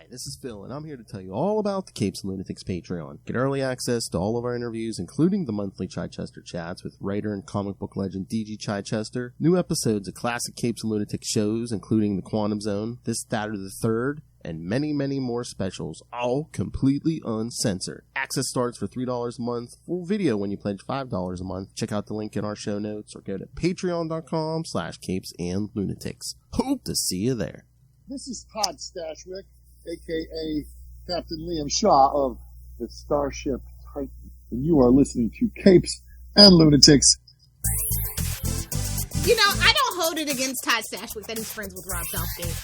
Hi, this is Phil, and I'm here to tell you all about the Capes and Lunatics Patreon. Get early access to all of our interviews, including the monthly Chichester chats with writer and comic book legend D.G. Chichester, new episodes of classic Capes and Lunatics shows, including The Quantum Zone, This, That, or the Third, and many, many more specials, all completely uncensored. Access starts for $3 a month, full video when you pledge $5 a month. Check out the link in our show notes, or go to patreon.com/CapesandLunatics. Hope to see you there. This is Todd Stashwick, a.k.a. Captain Liam Shaw of the Starship Titan, and you are listening to Capes and Lunatics. You know, I don't hold it against Todd Stashwick that he's friends with Rob Southgate.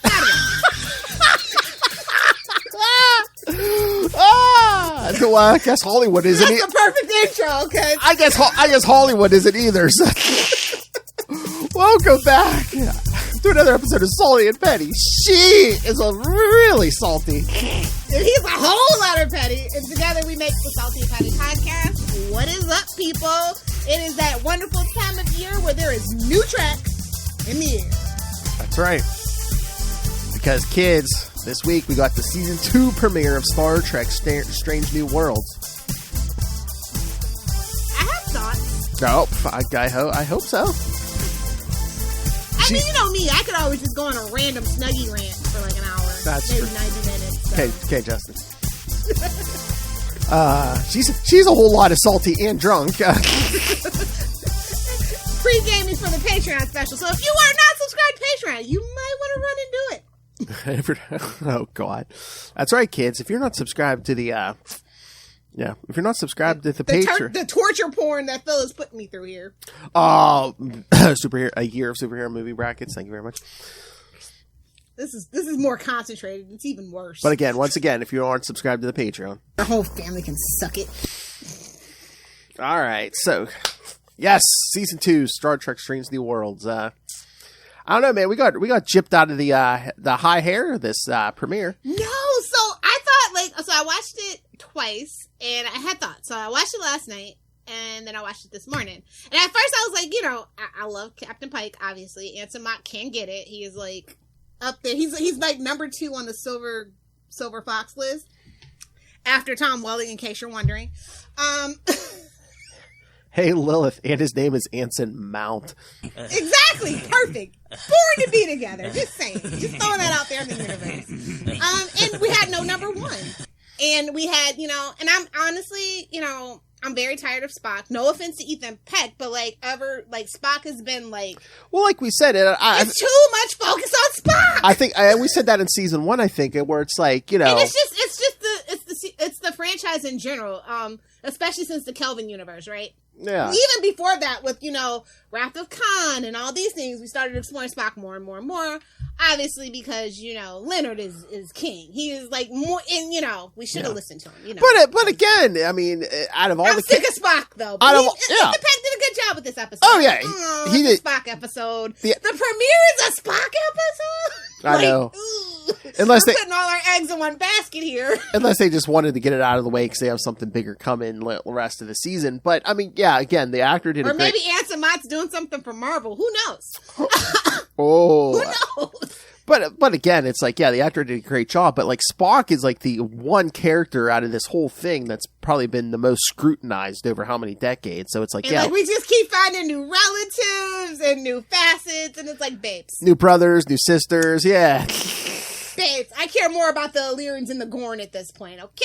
Well, I guess Hollywood isn't. That's the perfect intro, okay? I guess Hollywood isn't either. So. Welcome back to another episode of Salty and Petty. She is a really salty. And he's a whole lot of petty. And together we make the Salty and Petty podcast. What is up, people? It is that wonderful time of year where there is new tracks in the air. That's right. Because, kids, this week we got the season 2 premiere of Star Trek Strange New Worlds. I have thoughts. Oh, I hope so. I mean, you know me. I could always just go on a random Snuggie rant for like an hour. That's maybe true. 90 minutes. So. Okay, Justin. She's a whole lot of salty and drunk. Pre-gaming for the Patreon special. So if you are not subscribed to Patreon, you might want to run and do it. Oh, God. That's right, kids. If you're not subscribed to the, if you're not subscribed to the Patreon. The torture porn that Phil is putting me through here. A year of superhero movie brackets. Thank you very much. This is more concentrated. It's even worse. But once again, if you aren't subscribed to the Patreon, your whole family can suck it. All right. So, yes, season 2, Star Trek Strange New Worlds. I don't know, man. We got gypped out of the high hair this premiere. No, so I thought I watched it twice, and I had thoughts. So I watched it last night, and then I watched it this morning. And at first I was like, I love Captain Pike. Obviously, Anson Mott can get it. He is like up there. He's like number 2 on the Silver Fox list after Tom Welling, in case you're wondering. Hey, Lilith, and his name is Anson Mount. Exactly. Perfect. Born to be together. Just saying. Just throwing that out there in the universe. And we had no number 1. And we had, and I'm honestly, I'm very tired of Spock. No offense to Ethan Peck, but Spock has been well, like we said, it's too much focus on Spock. I think we said that in season 1. I think where it's like, and it's the franchise in general. Especially since the Kelvin universe, right? Yeah. Even before that, with, Wrath of Khan and all these things, we started exploring Spock more and more and more. Obviously, because, Leonard is king. He is, more, and, we should have listened to him, But again, I mean, out of all I'm sick of Spock, though. Ethan Peck did a good job with this episode. Oh, yeah. He did. Spock episode. The premiere is a Spock episode? I know. Unless we're putting all our eggs in one basket here. Unless they just wanted to get it out of the way because they have something bigger coming the rest of the season. But, I mean, yeah, again, the actor did Or maybe Anson Mott's doing something for Marvel. Who knows? Oh. Who knows? But again, it's like, the actor did a great job. But, Spock is, the one character out of this whole thing that's probably been the most scrutinized over how many decades. So it's like, we just keep finding new relatives and new facets. And it's like, babes. New brothers, new sisters, yeah. Babes, I care more about the Illyrians and the Gorn at this point, okay?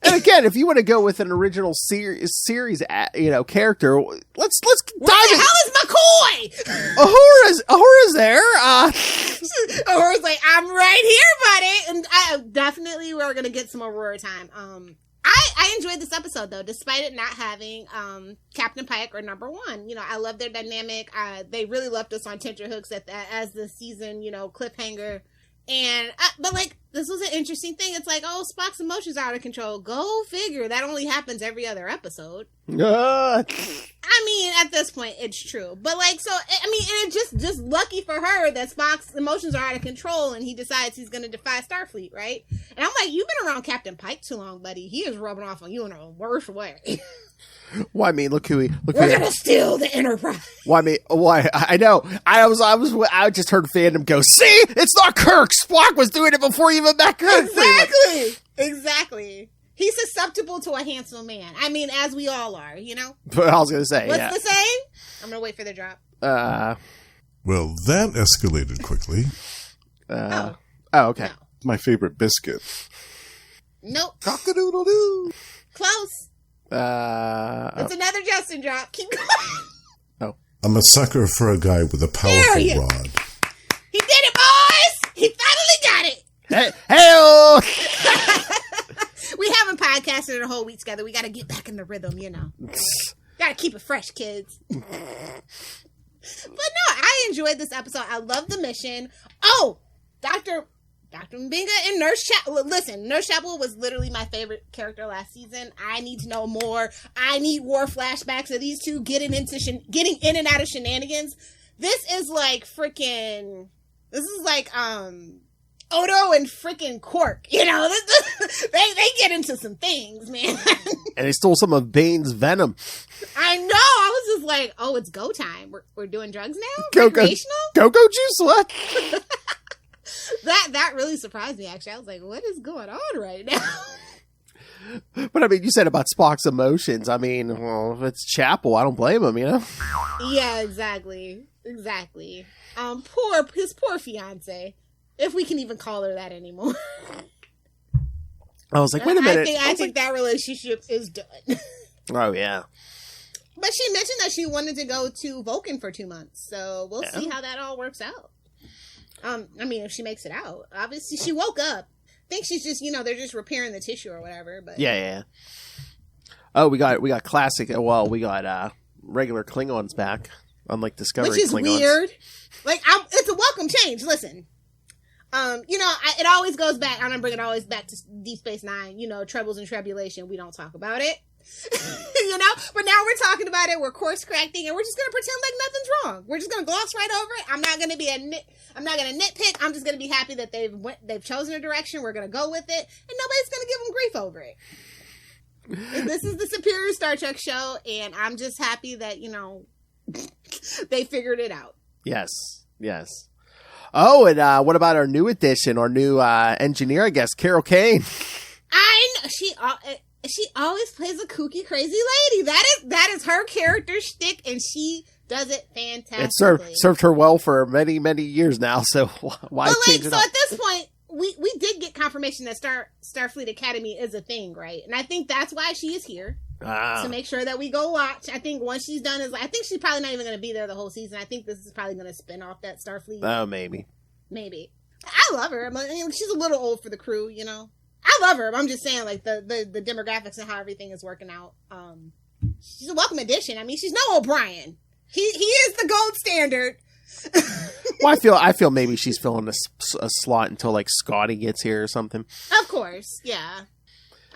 And again, if you want to go with an original series, character, let's dive in. Where the hell is McCoy? Uhura's there. Uhura's like, I'm right here, buddy. And definitely we're going to get some Aurora time. I enjoyed this episode, though, despite it not having Captain Pike or number 1. I love their dynamic. They really left us on tenterhooks as the season, cliffhanger. And, but this was an interesting thing. It's like, oh, Spock's emotions are out of control. Go figure. That only happens every other episode. I mean, at this point, it's true. But, like, so, I mean, and it's just lucky for her that Spock's emotions are out of control and he decides he's going to defy Starfleet, right? And I'm like, you've been around Captain Pike too long, buddy. He is rubbing off on you in a worse way. Well, I mean, look who We're going to steal the Enterprise. Well, I mean, why? I know. I just heard fandom go, see? It's not Kirk. Spock was doing it before he even met Kirk. Exactly. He's susceptible to a handsome man. I mean, as we all are, you know? But I was going to say, What's the saying? I'm going to wait for the drop. Well, that escalated quickly. Okay. No. My favorite biscuit. Nope. Cock-a-doodle-doo. Close. It's another Justin drop. Keep going. I'm a sucker for a guy with a powerful rod. He did it, boys! He finally got it! Hey-oh! We haven't podcasted in a whole week together. We got to get back in the rhythm, you know. Got to keep it fresh, kids. But no, I enjoyed this episode. I love the mission. Oh, Dr. Mbinga and Nurse Chapel. Listen, Nurse Chapel was literally my favorite character last season. I need to know more. I need war flashbacks of these two getting in and out of shenanigans. This is like Odo and freaking Quark. You know, they get into some things, man. And they stole some of Bane's venom. I know. I was just like, oh, it's go time. We're doing drugs now? Recreational? Go juice, what? That really surprised me, actually. I was like, what is going on right now? But I mean, you said about Spock's emotions. I mean, well, if it's Chapel, I don't blame him, you know? Yeah, exactly. His poor fiance. If we can even call her that anymore. I was like, wait a minute. I think that relationship is done. Oh, yeah. But she mentioned that she wanted to go to Vulcan for 2 months. So we'll see how that all works out. I mean, if she makes it out. Obviously, she woke up. I think she's just, they're just repairing the tissue or whatever. But Yeah. Oh, we got classic. Well, we got regular Klingons back, unlike Discovery Klingons. Which is weird. Like, it's a welcome change. Listen. It always goes back. I'm going to bring it always back to Deep Space Nine. Troubles and tribulation. We don't talk about it. But now we're talking about it. We're course correcting, and we're just going to pretend like nothing's wrong. We're just going to gloss right over it. I'm not going to nitpick. I'm just going to be happy that they've chosen a direction. We're going to go with it, and nobody's going to give them grief over it. This is the superior Star Trek show, and I'm just happy that they figured it out. Yes. Oh, and what about our new addition, our new engineer, I guess, Carol Kane? I know she always plays a kooky, crazy lady. That is her character shtick, and she does it fantastically. It served her well for many, many years now. So why change it up? So at this point, we did get confirmation that Starfleet Academy is a thing, right? And I think that's why she is here. To make sure that we go watch. I think once she's done, I think she's probably not even going to be there the whole season. I think this is probably going to spin off that Starfleet. Oh, maybe. I love her. I mean, she's a little old for the crew, I love her. But I'm just saying, like, the demographics and how everything is working out. She's a welcome addition. I mean, she's no O'Brien. He is the gold standard. Well, I feel maybe she's filling a slot until like Scotty gets here or something. Of course, yeah.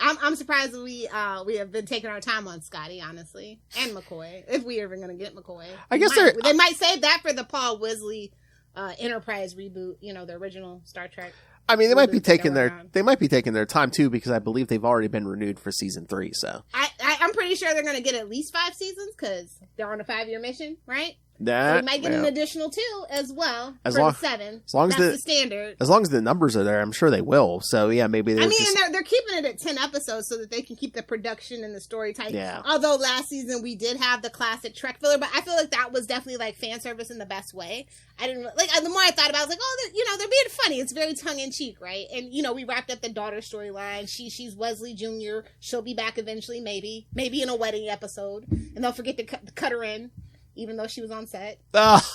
I'm surprised we have been taking our time on Scotty, honestly, and McCoy. If we're even going to get McCoy, I guess they might save that for the Paul Wesley Enterprise reboot. The original Star Trek. I mean, they might be taking their time too, because I believe they've already been renewed for season 3. So I'm pretty sure they're going to get at least 5 seasons because they're on a 5-year mission, right? So we might get an additional 2 as well for the 7. As long as that's the standard. As long as the numbers are there, I'm sure they will. So yeah, maybe they're keeping it at 10 episodes so that they can keep the production and the story tight. Yeah. Although last season we did have the classic Trek filler, but I feel like that was definitely like fan service in the best way. I didn't like. The more I thought about it, I was like, oh, they're being funny. It's very tongue in cheek, right? And we wrapped up the daughter storyline. She's Wesley Jr. She'll be back eventually, maybe in a wedding episode, and they'll forget to cut her in. Even though she was on set.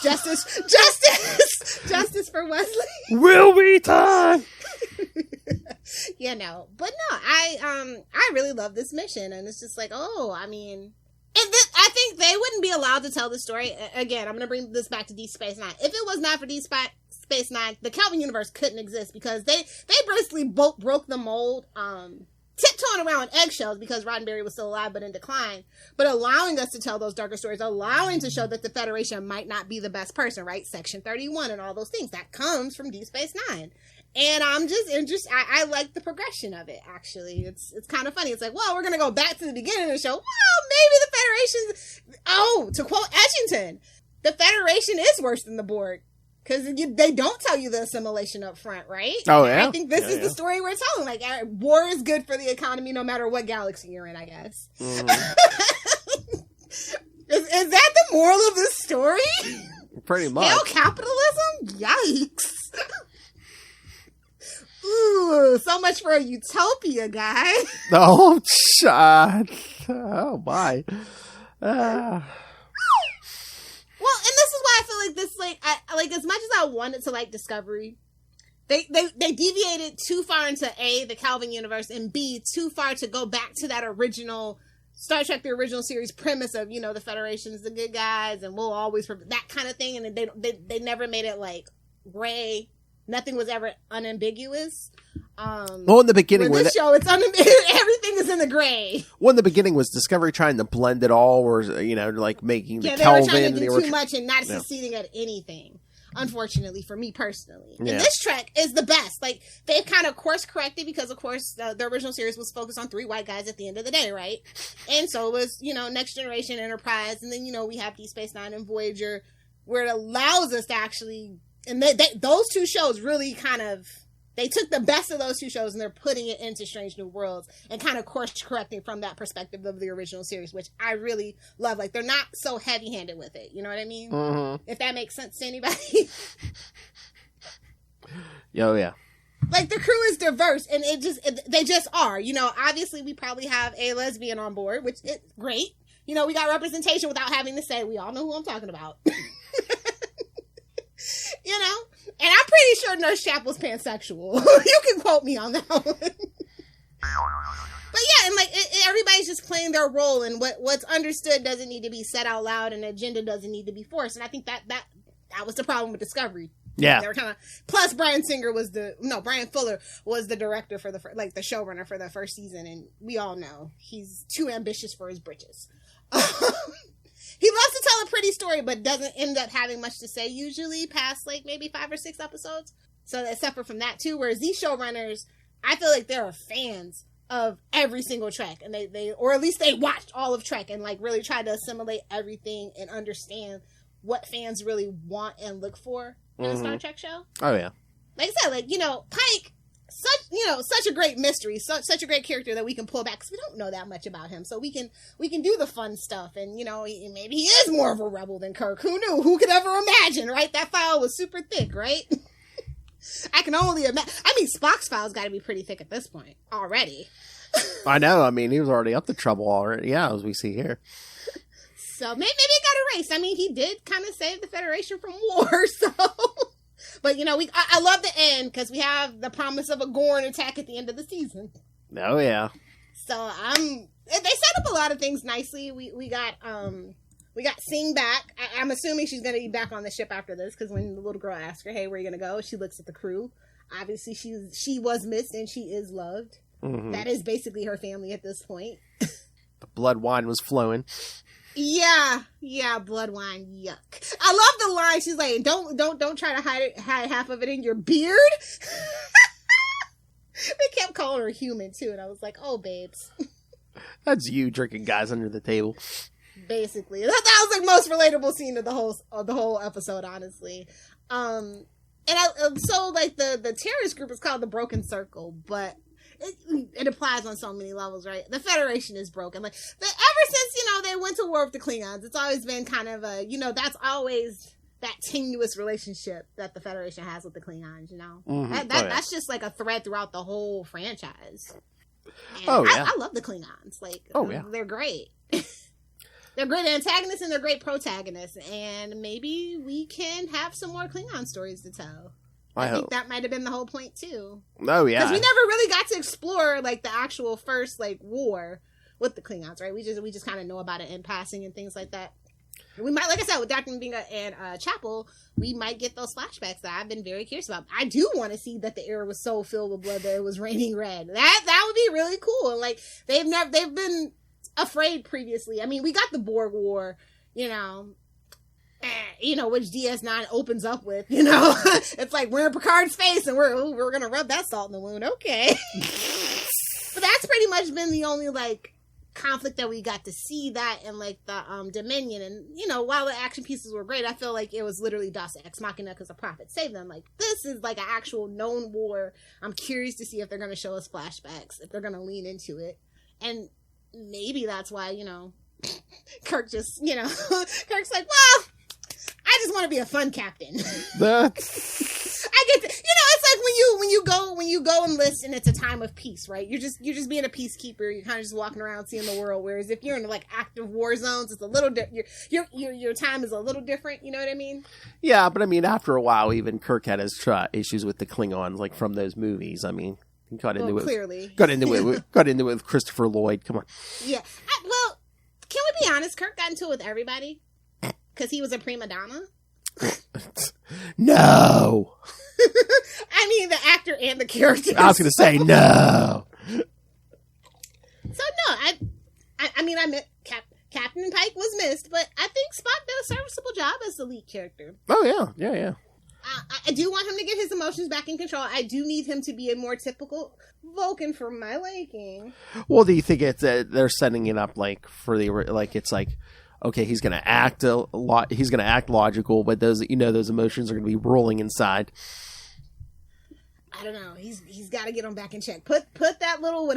Justice for Wesley. Will be time. But no, I really love this mission, and it's just like, I think they wouldn't be allowed to tell the story. Again, I'm going to bring this back to Deep Space Nine. If it was not for Deep Space Nine, the Kelvin universe couldn't exist because they basically broke the mold tiptoeing around eggshells because Roddenberry was still alive but in decline, but allowing us to tell those darker stories, allowing to show that the Federation might not be the best person, right? Section 31 and all those things. That comes from Deep Space Nine. And I'm just interested. I like the progression of it, actually. It's kind of funny. It's like, well, we're going to go back to the beginning and show, well, maybe the Federation's... to quote Edgington, the Federation is worse than the Borg. Because they don't tell you the assimilation up front, right? Oh, yeah. I think this is the story we're telling. Like, war is good for the economy no matter what galaxy you're in, I guess. Mm-hmm. Is that the moral of this story? Pretty much. Hell, capitalism? Yikes. Ooh, so much for a utopia, guy. Oh, God. Oh, my. Well, and this is why I feel like this, like as much as I wanted to like Discovery, they deviated too far into A, the Calvin universe, and B, too far to go back to that original Star Trek, the original series premise of, the Federation is the good guys and we'll always, that kind of thing. And they never made it like gray. Nothing was ever unambiguous. Well, in the beginning, with this show, it's everything is in the gray. Well, in the beginning, was Discovery trying to blend it all, or like making the Kelvin? They were trying to do too much and not succeeding at anything. Unfortunately, for me personally, and this Trek is the best. Like they've kind of course corrected because, of course, the original series was focused on 3 white guys at the end of the day, right? And so it was Next Generation, Enterprise, and then we have Deep Space Nine and Voyager, where it allows us to actually. And those 2 shows really they took the best of those 2 shows and they're putting it into Strange New Worlds and kind of course correcting from that perspective of the original series, which I really love. Like, they're not so heavy-handed with it. You know what I mean? Mm-hmm. If that makes sense to anybody. Oh, yeah. Like, the crew is diverse and they just are. Obviously we probably have a lesbian on board, which is great. We got representation without having to say, we all know who I'm talking about. And I'm pretty sure Nurse Chapel's pansexual. You can quote me on that one. But yeah, and everybody's just playing their role, and what's understood doesn't need to be said out loud, and the agenda doesn't need to be forced. And I think that was the problem with Discovery. Yeah. They were plus Brian Fuller was the director for the showrunner for the first season, and we all know he's too ambitious for his britches. He loves to tell a pretty story, but doesn't end up having much to say usually past maybe 5 or 6 episodes. So they suffer from that too. Whereas these showrunners, I feel like they're fans of every single Trek, and or at least they watched all of Trek and really tried to assimilate everything and understand what fans really want and look for in a Star Trek show. Oh yeah. Like I said, Pike. Such a great mystery, such a great character that we can pull back because we don't know that much about him. So we can do the fun stuff, and maybe he is more of a rebel than Kirk. Who knew? Who could ever imagine? Right? That file was super thick, right? I can only imagine. I mean, Spock's file's got to be pretty thick at this point already. I know. I mean, he was already up to trouble already. Yeah, as we see here. So maybe it got erased. I mean, he did kind of save the Federation from war, so. But, I love the end because we have the promise of a Gorn attack at the end of the season. Oh, yeah. So, they set up a lot of things nicely. We got Sing back. I'm assuming she's going to be back on the ship after this because when the little girl asks her, hey, where are you going to go? She looks at the crew. Obviously, she was missed and she is loved. Mm-hmm. That is basically her family at this point. The blood wine was flowing. Yeah, blood wine, yuck. I love the line. She's like, don't try to hide half of it in your beard. They kept calling her human too, and I was like, oh, babes. That's you drinking guys under the table. Basically, that was the most relatable scene of the whole episode, honestly. And the terrorist group is called the Broken Circle, but. It applies on so many levels, right? The Federation is broken. Ever since, they went to war with the Klingons, it's always been kind of a, that's always that tenuous relationship that the Federation has with the Klingons, Mm-hmm. That's just a thread throughout the whole franchise. And I love the Klingons. They're great. They're great antagonists and they're great protagonists. And maybe we can have some more Klingon stories to tell. I think that might have been the whole point too. Oh yeah, because we never really got to explore the actual first war with the Klingons, right? We just kind of know about it in passing and things like that. We might, like I said, with Dr. Mbinga and Chapel, we might get those flashbacks that I've been very curious about. I do want to see that the air was so filled with blood that it was raining red. That would be really cool. And like they've been afraid previously. I mean, we got the Borg War, which DS9 opens up with. It's like we're in Picard's face and we're gonna rub that salt in the wound. Okay, but that's pretty much been the only like conflict that we got to see that in like the Dominion. And while the action pieces were great, I feel like it was literally Deus Ex Machina because the Prophet saved them. Like, this is like an actual known war. I'm curious to see if they're going to show us flashbacks, if they're going to lean into it. And maybe that's why Kirk just Kirk's like, well, I just want to be a fun captain. I get to, it's like when you go enlist and it's a time of peace, right? You're just being a peacekeeper. You're kind of just walking around seeing the world. Whereas if you're in like active war zones, it's a little your time is a little different. You know what I mean? Yeah, but I mean, after a while, even Kirk had his issues with the Klingons, like from those movies. I mean, he got into it with Christopher Lloyd. Come on. Yeah. Well, can we be honest? Kirk got into it with everybody because he was a prima donna. No. I mean, the actor and the character. I was going to say no. So no, I mean, Captain Pike was missed, but I think Spock did a serviceable job as the lead character. Oh yeah. I do want him to get his emotions back in control. I do need him to be a more typical Vulcan for my liking. Well, do you think it's they're setting it up like for it's like, okay, he's going to act a lot. He's going to act logical, but those emotions are going to be rolling inside. I don't know. He's got to get them back in check. Put that little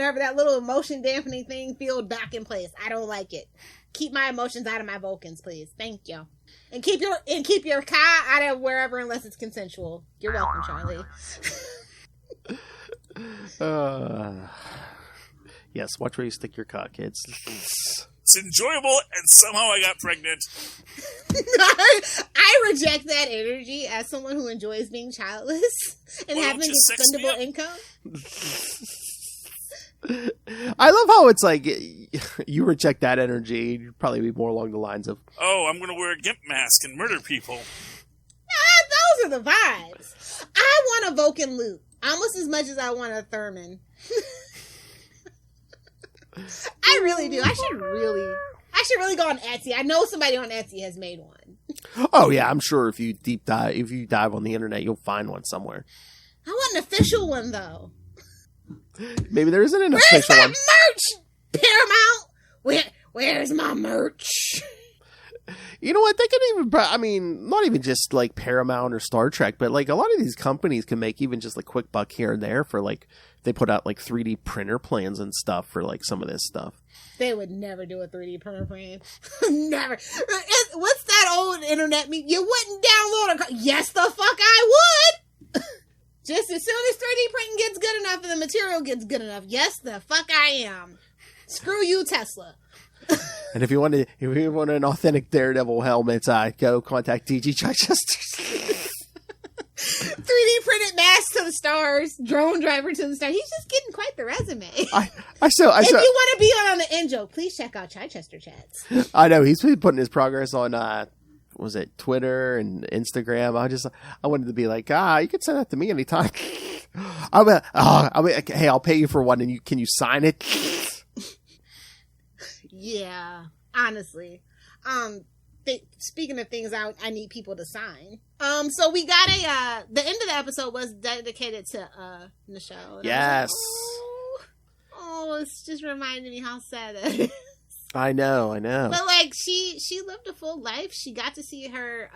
emotion dampening thing field back in place. I don't like it. Keep my emotions out of my Vulcans, please. Thank you. And keep your car out of wherever unless it's consensual. You're welcome, Charlie. Yes, watch where you stick your cock, kids. It's enjoyable, and somehow I got pregnant. I reject that energy as someone who enjoys being childless and having expendable income. I love how it's like you reject that energy. You'd probably be more along the lines of, oh, I'm going to wear a gimp mask and murder people. Those are the vibes. I want a Vulcan loot almost as much as I want a Thurman. I really do. I should really go on Etsy. I know somebody on Etsy has made one. Oh yeah, I'm sure if you dive on the internet, you'll find one somewhere. I want an official one though. Maybe there isn't an official one. Merch, Paramount. Where's my merch? You know what? They could even, I mean, not even just like Paramount or Star Trek, but like a lot of these companies can make even just like quick buck here and there for like, they put out like 3D printer plans and stuff for like some of this stuff. They would never do a 3D printer plan. Never. What's that old internet meme? You wouldn't download a... Yes, the fuck I would! Just as soon as 3D printing gets good enough and the material gets good enough. Yes, the fuck I am. Screw you, Tesla. And if you want an authentic Daredevil helmet, go contact DG Chichester. 3D printed mask to the stars, drone driver to the stars. He's just getting quite the resume. If you want to be on the in-joke, please check out Chichester Chats. I know he's been putting his progress on. Was it Twitter and Instagram? I wanted to be like, you can send that to me anytime. Hey, I'll pay you for one, and can you sign it? Yeah, honestly. Speaking of things I need people to sign. So we got the end of the episode was dedicated to Nichelle. Yes. Like, it's just reminding me how sad that is. I know. But like she lived a full life. She got to see her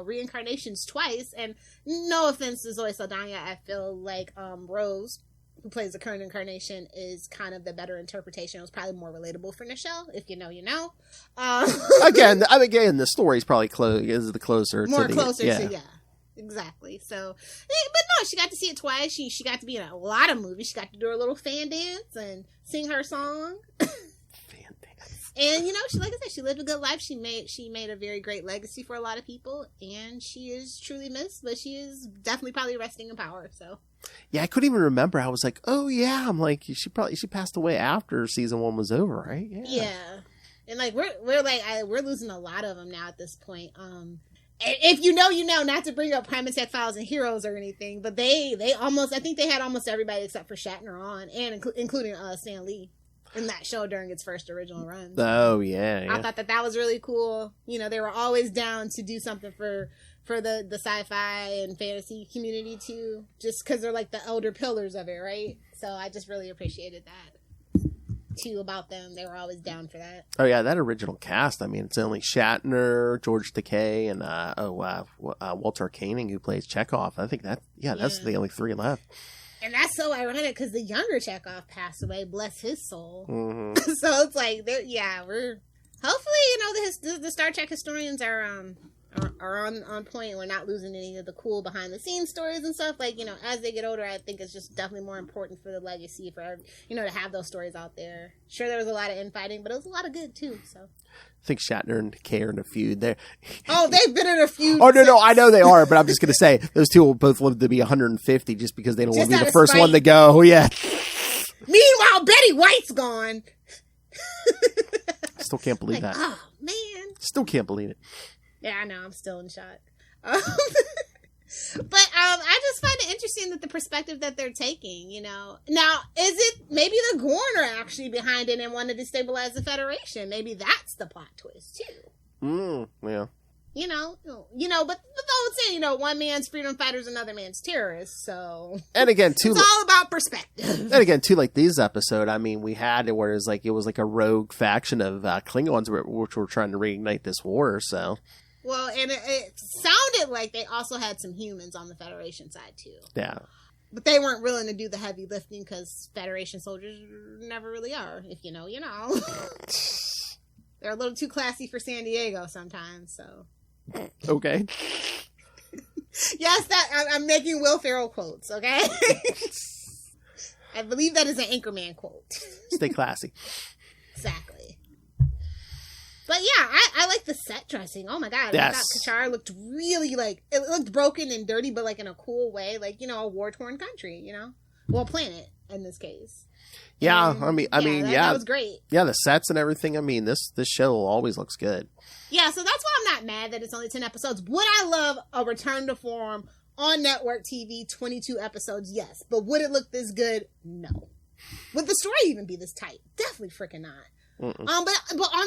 reincarnations twice. And no offense to Zoe Saldana, I feel like Rose, who plays the current incarnation, is kind of the better interpretation. It was probably more relatable for Nichelle. If you know, you know. Again, the story's probably closer. Yeah. Exactly. So, but no, she got to see it twice. She got to be in a lot of movies. She got to do her little fan dance and sing her song. Fan dance. And she, like I said, she lived a good life. She made a very great legacy for a lot of people, and she is truly missed. But she is definitely probably resting in power. So. Yeah, I couldn't even remember. I was like, oh yeah. I'm like, she passed away after season 1 was over, right? Yeah. And like we're losing a lot of them now at this point. If you know, you know. Not to bring up Primatech Files and Heroes or anything, but they almost, I think they had almost everybody except for Shatner on, and including Stan Lee in that show during its first original run. Oh yeah. I thought that was really cool. You know, they were always down to do something for the sci-fi and fantasy community too, just because they're like the elder pillars of it, right? So I just really appreciated that too about them. They were always down for that. Oh yeah, that original cast. I mean, it's only Shatner, George Takei, and Walter Koenig who plays Chekhov. I think that's the only three left. And that's so ironic because the younger Chekhov passed away. Bless his soul. Mm-hmm. So it's like, we're hopefully, you know, the Star Trek historians are on point. We're not losing any of the cool behind the scenes stories and stuff. Like, you know, as they get older, I think it's just definitely more important for the legacy, for, you know, to have those stories out there. Sure, there was a lot of infighting, but it was a lot of good too. So I think Shatner and Takei are in a feud there. Oh, they've been in a feud. Oh no, I know they are, but I'm just gonna say those two will both live to be 150 just because they don't want to be the first one to go. Oh yeah. Meanwhile, Betty White's gone. Still can't believe that. Oh man. Still can't believe it. Yeah, I know. I'm still in shock. But I just find it interesting that the perspective that they're taking, you know. Now, is it maybe the Gorn are actually behind it and want to destabilize the Federation? Maybe that's the plot twist too. Yeah. You know, but the old saying, you know, one man's freedom fighters, another man's terrorists. So, and again, too, it's all about perspective. And again, too, like these episode, I mean, we had it where it was like a rogue faction of Klingons which were trying to reignite this war. So. Well, and it sounded like they also had some humans on the Federation side, too. Yeah. But they weren't willing to do the heavy lifting because Federation soldiers never really are. If you know, you know. They're a little too classy for San Diego sometimes, so. Okay. Yes, I'm making Will Ferrell quotes, okay? I believe that is an Anchorman quote. Stay classy. Exactly. But yeah, I like the set dressing. Oh my god. Yes. I thought Kachar looked really it looked broken and dirty, but like in a cool way. Like, you know, a war-torn country, you know? Well, planet in this case. Yeah, And, that was great. Yeah, the sets and everything. I mean, this show always looks good. Yeah, so that's why I'm not mad that it's only 10 episodes. Would I love a return to form on network TV, 22 episodes? Yes. But would it look this good? No. Would the story even be this tight? Definitely freaking not. But on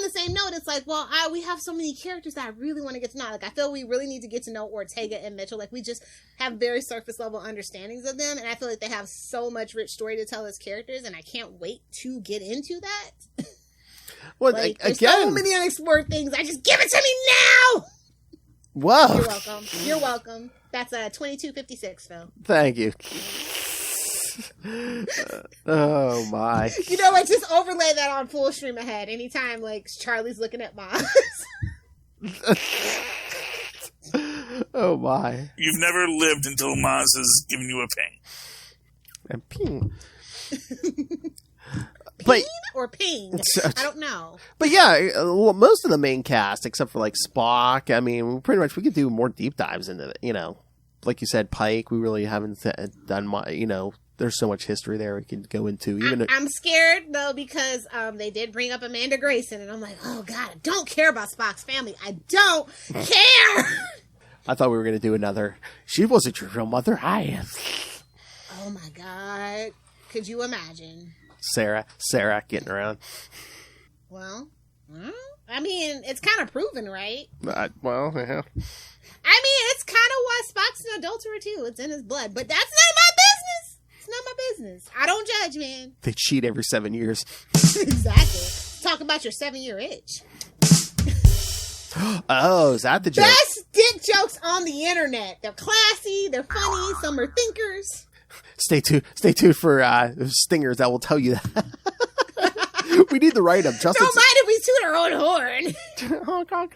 the same note, it's like, well, we have so many characters that I really want to get to know. Like, I feel we really need to get to know Ortega and Mitchell. Like, we just have very surface level understandings of them, and I feel like they have so much rich story to tell as characters, and I can't wait to get into that. Well, like, there's so many unexplored things. I just give it to me now. Whoa! You're welcome. You're welcome. That's 2256, Phil. Thank you. Oh my! You know what? Just overlay that on full stream ahead. Anytime like Charlie's looking at Maz. Oh my! You've never lived until Maz has given you a ping. And ping. Ping or ping? I don't know. But yeah, most of the main cast, except for like Spock, I mean, we could do more deep dives into it. You know, like you said, Pike. We really haven't done much. You know. There's so much history there we could go into. I'm scared, though, because they did bring up Amanda Grayson, and I'm like, oh, God, I don't care about Spock's family. I don't care! I thought we were going to do another, she wasn't your real mother, I am. Oh, my God. Could you imagine? Sarah getting around. Well, I mean, it's kind of proven, right? Well, yeah. I mean, it's kind of why Spock's an adulterer, too. It's in his blood, but that's none of my business! It's not my business. I don't judge, man. They cheat every 7 years. Exactly. Talk about your 7-year itch. Oh, is that the joke? Best dick jokes on the internet. They're classy. They're funny. Some are thinkers. Stay tuned for stingers that will tell you that. We need the write-up. Justin, don't mind if we toot our own horn. Oh, God.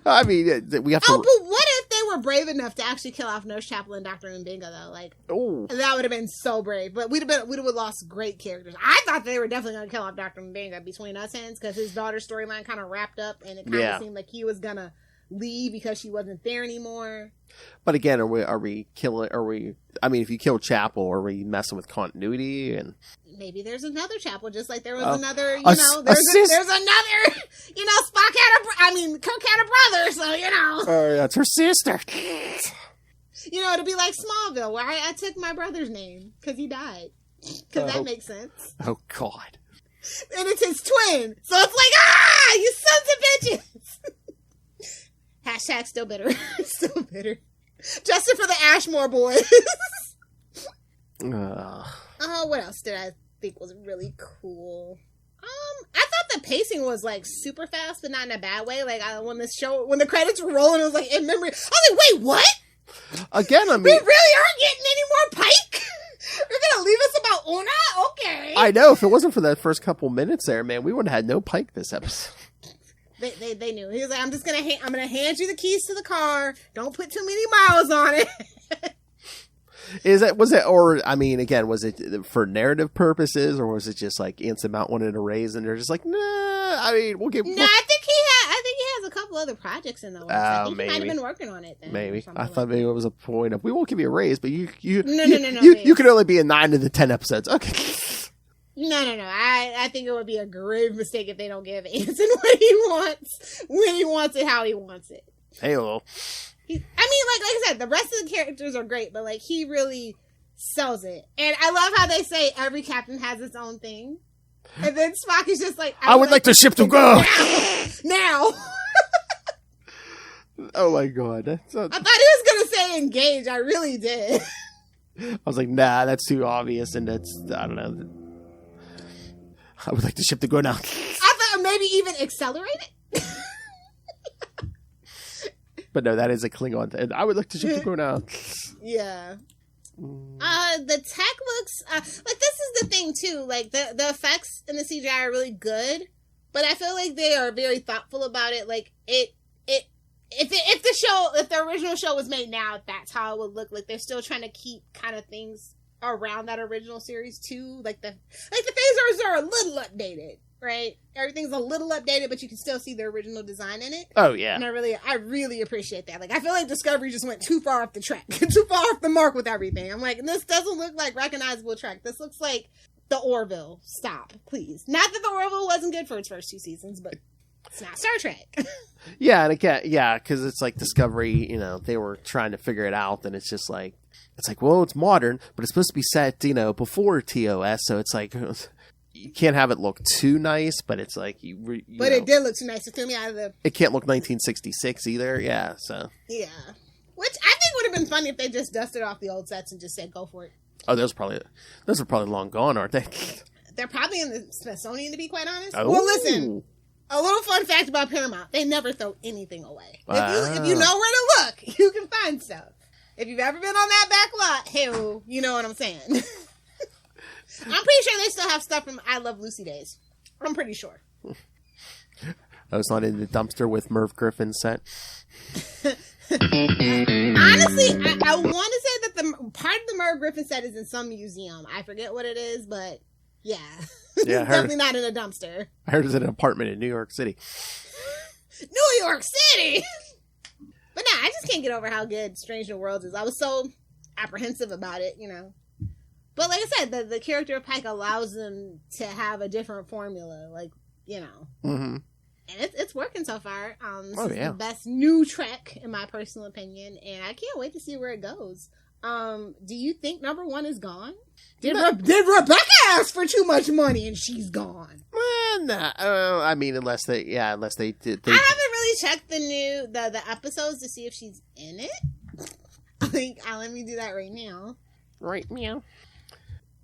I mean, we have to... Oh, but what if they were brave enough to actually kill off Nurse Chapel and Dr. Mbinga, though? Like, that would have been so brave. But we'd have lost great characters. I thought they were definitely going to kill off Dr. Mbinga between us hands, because his daughter's storyline kind of wrapped up, and it kind of seemed like he was going to leave because she wasn't there anymore. But again, are we killing? I mean, if you kill Chapel, are we messing with continuity? And maybe there's another Chapel, just like there was another. there's another. Spock Kirk had a brother, so that's her sister. It'll be like Smallville, where I took my brother's name because he died. Because that makes sense. Oh God. And it's his twin, so it's like, you sons of bitches. Hashtag still bitter. Still bitter. Justin for the Ashmore boys. What else did I think was really cool? I thought the pacing was like super fast, but not in a bad way. Like when the credits were rolling, it was like in memory. I was like, wait, what? Again, I mean, we really aren't getting any more Pike. You're gonna leave us about Una? Okay. I know. If it wasn't for that first couple minutes there, man, we would have had no Pike this episode. They knew. He was like, I'm gonna hand you the keys to the car. Don't put too many miles on it. Was it for narrative purposes, or was it just like Anson Mount wanted a raise and they're just like, nah, I mean, we'll give. No, I think he has a couple other projects in the works. I think he might have been working on it then. Maybe. I thought maybe it was a point of, we won't give you a raise, but you No. can only be in 9 of the 10 episodes. Okay. No. I think it would be a grave mistake if they don't give Anson what he wants, when he wants it, how he wants it. Hey, well. Like I said, the rest of the characters are great, but like he really sells it. And I love how they say every captain has its own thing. And then Spock is just like, I would like the ship to go now. Oh my God. I thought he was going to say engage. I really did. I was like, nah, that's too obvious. And that's, I don't know. I would like the ship to go now. I thought maybe even accelerate it. But no, that is a Klingon. And I would like the ship to go now. Yeah. The tech looks like this is the thing too. Like the effects in the CGI are really good, but I feel like they are very thoughtful about it. Like if the original show was made now, that's how it would look. Like they're still trying to keep kind of things around that original series too. Like the phasers are a little updated, right? Everything's a little updated, but you can still see the original design in it. Oh yeah, and I really appreciate that. Like I feel like Discovery just went too far off the track, too far off the mark with everything. I'm like, this doesn't look like recognizable Trek. This looks like the Orville. Stop, please. Not that the Orville wasn't good for its first 2 seasons, but it's not Star Trek. Yeah, and again, because it's like Discovery. They were trying to figure it out, and it's just like, well, it's modern, but it's supposed to be set, before TOS, so it's like. You can't have it look too nice, but it's like But it did look too nice. It threw me out of the. It can't look 1966 either. Yeah, so. Yeah, which I think would have been funny if they just dusted off the old sets and just said, "Go for it." Oh, those are probably long gone, aren't they? They're probably in the Smithsonian, to be quite honest. Oh. Well, listen. A little fun fact about Paramount: they never throw anything away. Wow. If you know where to look, you can find stuff. If you've ever been on that back lot, hell, you know what I'm saying. I'm pretty sure they still have stuff from I Love Lucy days. I'm pretty sure. I was not in the dumpster with Merv Griffin's set. Honestly, I want to say that the part of the Merv Griffin set is in some museum. I forget what it is, but yeah. It's definitely not in a dumpster. I heard it's in an apartment in New York City. New York City! But no, I just can't get over how good Strange New Worlds is. I was so apprehensive about it, But like I said, the character of Pike allows them to have a different formula, Mm-hmm. And it's working so far. This is yeah. the best new Trek, in my personal opinion, and I can't wait to see where it goes. Do you think number 1 is gone? Did Rebecca ask for too much money and she's gone? Nah. I mean, unless they did. I haven't really checked the episodes to see if she's in it. Let me do that right now. Right, meow.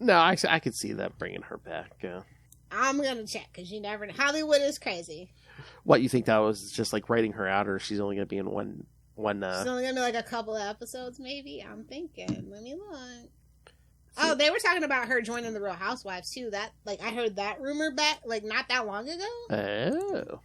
No, I could see that bringing her back. I'm gonna check because you never know. Hollywood is crazy. What, you think that was just like writing her out, or she's only gonna be in one? She's only gonna be like a couple of episodes, maybe. I'm thinking. Let me look. Oh, they were talking about her joining the Real Housewives too. That I heard that rumor back not that long ago. Oh.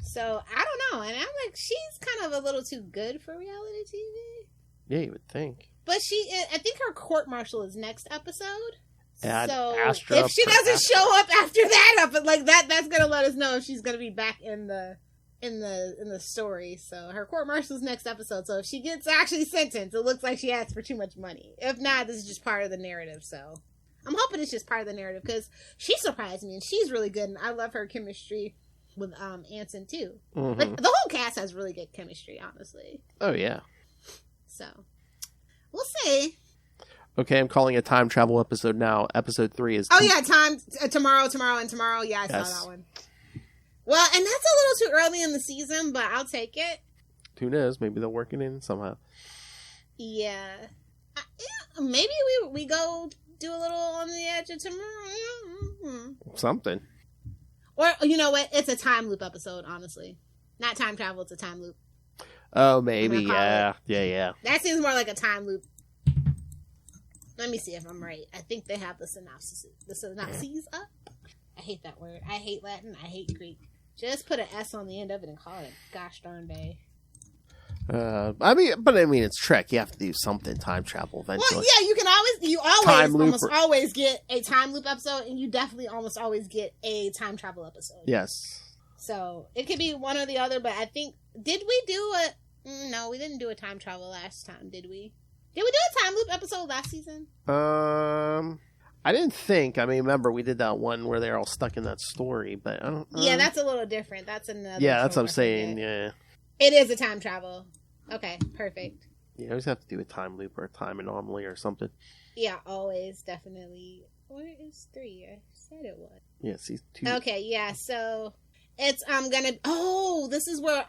So I don't know, and I'm like, she's kind of a little too good for reality TV. Yeah, you would think. But I think her court-martial is next episode. Add so Astra if she doesn't show up after that, that's gonna let us know if she's gonna be back in the in the story. So her court martial's next episode. So if she gets actually sentenced, it looks like she asked for too much money. If not, this is just part of the narrative. So I'm hoping it's just part of the narrative because she surprised me and she's really good. And I love her chemistry with Anson too. Mm-hmm. Like the whole cast has really good chemistry, honestly. Oh yeah. So we'll see. Okay, I'm calling a time travel episode now. Episode 3 is... Oh, yeah, tomorrow. Yeah, I saw that one. Well, and that's a little too early in the season, but I'll take it. Who knows? Maybe they'll work it in somehow. Yeah. Maybe we go do a little on the edge of tomorrow. Something. Or, you know what? It's a time loop episode, honestly. Not time travel, it's a time loop. Oh, maybe, yeah. Yeah. That seems more like a time loop. Let me see if I'm right. I think they have the synopses up. I hate that word. I hate Latin. I hate Greek. Just put an S on the end of it and call it a gosh darn day. I mean, it's Trek. You have to do something time travel eventually. Well, yeah, you always get a time loop episode, and you definitely almost always get a time travel episode. Yes. So it could be one or the other, but I think no, we didn't do a time travel last time, did we? Did we do a time loop episode last season? I didn't think. I mean, remember we did that one where they're all stuck in that story, but I don't. Yeah, that's a little different. That's another. Yeah, that's what I'm saying. Yeah. It is a time travel. Okay, perfect. You always have to do a time loop or a time anomaly or something. Yeah, always, definitely. Where is 3? I said it was. Yeah, see 2. Okay, yeah. So it's this is where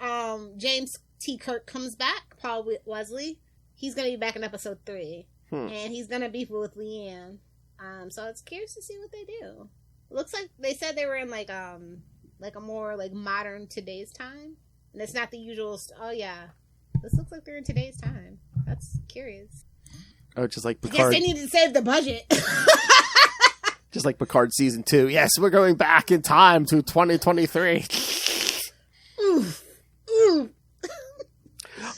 James T. Kirk comes back. Paul Wesley. He's gonna be back in episode 3, and he's gonna beef with Leanne. So it's curious to see what they do. Looks like they said they were in like a more like modern today's time, and it's not the usual. Oh yeah, this looks like they're in today's time. That's curious. Oh, just like Picard. I guess they needed to save the budget. Just like Picard season 2. Yes, we're going back in time to 2023. Oof.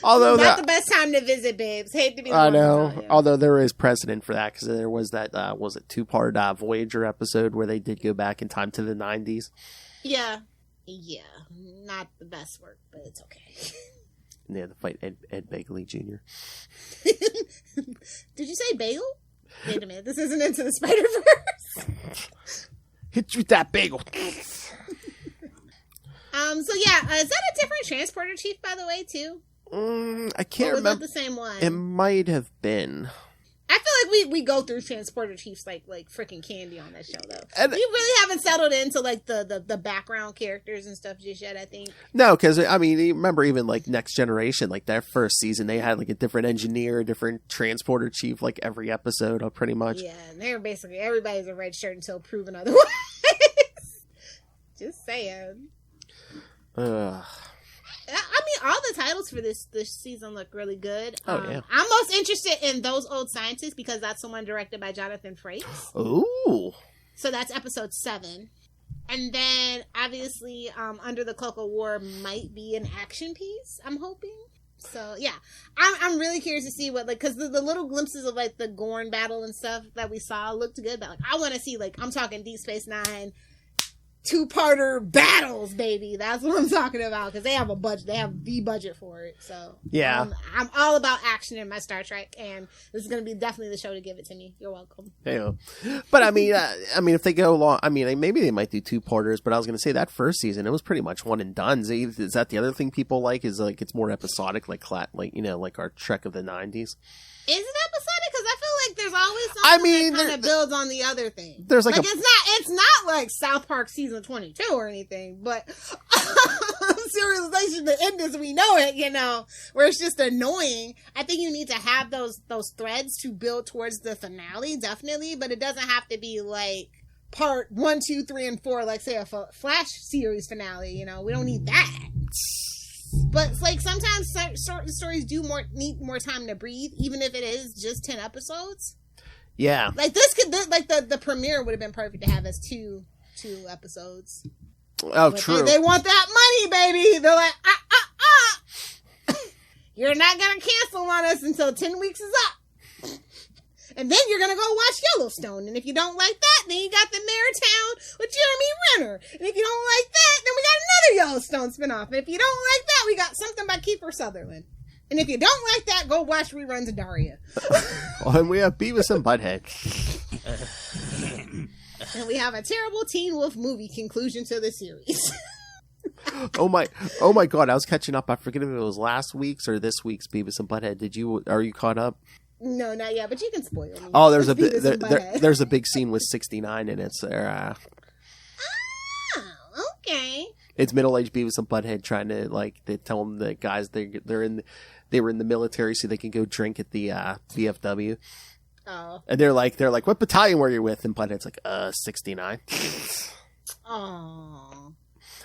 Although not the best time to visit, babes. Hate to be. I know. Although there is precedent for that because there was that 2-part Voyager episode where they did go back in time to the 90s. Yeah, not the best work, but it's okay. And they had to fight Ed Begley Jr. Did you say bagel? Wait a minute, this isn't Into the Spider-Verse. Hit you with that bagel. So yeah, is that a different transporter chief, by the way, too? I can't remember. Was that the same one? It might have been. I feel like we go through transporter chiefs like freaking candy on that show, though. And we really haven't settled into like the background characters and stuff just yet, I think. No, because I mean, you remember even like Next Generation, like their first season, they had like a different engineer, a different transporter chief, like every episode, pretty much. Yeah, and they're basically everybody's a red shirt until proven otherwise. Just saying. I mean, all the titles for this season look really good. Yeah. I'm most interested in Those Old Scientists because that's the one directed by Jonathan Frakes. Ooh. So that's episode 7. And then, obviously, Under the Cloak of War might be an action piece, I'm hoping. So, yeah. I'm really curious to see what, like, because the little glimpses of, like, the Gorn battle and stuff that we saw looked good. But, like, I want to see, like, I'm talking Deep Space Nine 2-parter battles, baby. That's what I'm talking about because they have a budget. They have the budget for it. So yeah, I'm all about action in my Star Trek, and this is going to be definitely the show to give it to me. You're welcome. Yeah, but I mean, if they go along, I mean, maybe they might do 2-parters. But I was going to say that first season, it was pretty much one and done. Is that the other thing people like? Is like it's more episodic, like like our Trek of the 90s. Is it episodic? Because I feel like there's always something that kind of builds on the other thing. There's like it's not like South Park season 22 or anything, but serialization, the end as we know it, where it's just annoying. I think you need to have those threads to build towards the finale, definitely, but it doesn't have to be like part 1, 2, 3, and 4, like say a Flash series finale. We don't need that. But it's like sometimes certain stories need more time to breathe, even if it is just 10 episodes. Yeah, like this could the premiere would have been perfect to have as two episodes. Oh, but true. They want that money, baby. They're like, you're not gonna cancel on us until 10 weeks is up, and then you're gonna go watch Yellowstone. And if you don't like that, then you got the Mayor of Town with Jeremy Renner. And if you don't like that, then we got another Stone spinoff. And if you don't like that, we got something by Kiefer Sutherland. And if you don't like that, go watch reruns of Daria. And we have Beavis and Butthead. And we have a terrible Teen Wolf movie conclusion to the series. Oh my God! I was catching up. I forget if it was last week's or this week's Beavis and Butthead. Are you caught up? No, not yet, but you can spoil me. Oh, there's there's a big scene with 69 in it. So, Oh, okay. It's middle-aged Beavis and Butthead trying to they tell them the guys they were in the military so they can go drink at the VFW. Oh. And they're like, what battalion were you with? And Butthead's like, 69. Oh.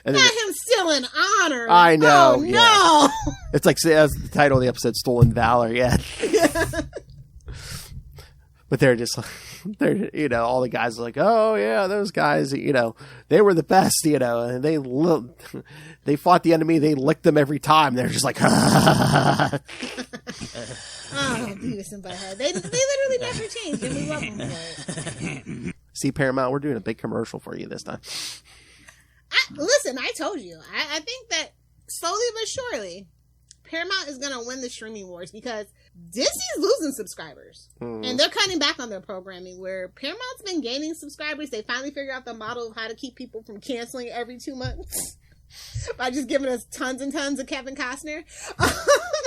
And Not him stealing honor. I know. Oh, yeah. no. It's like that's the title of the episode, "Stolen Valor." Yeah. But they're just, all the guys are like, oh yeah, those guys, they were the best, and they fought the enemy, they licked them every time. They're just like, oh, Beavis and Butthead. They literally never changed, and we love them for it. See, Paramount, we're doing a big commercial for you this time. Listen, I told you. I think that slowly but surely, Paramount is going to win the streaming wars because Disney's losing subscribers. And they're cutting back on their programming where Paramount's been gaining subscribers. They finally figured out the model of how to keep people from canceling every 2 months by just giving us tons and tons of Kevin Costner.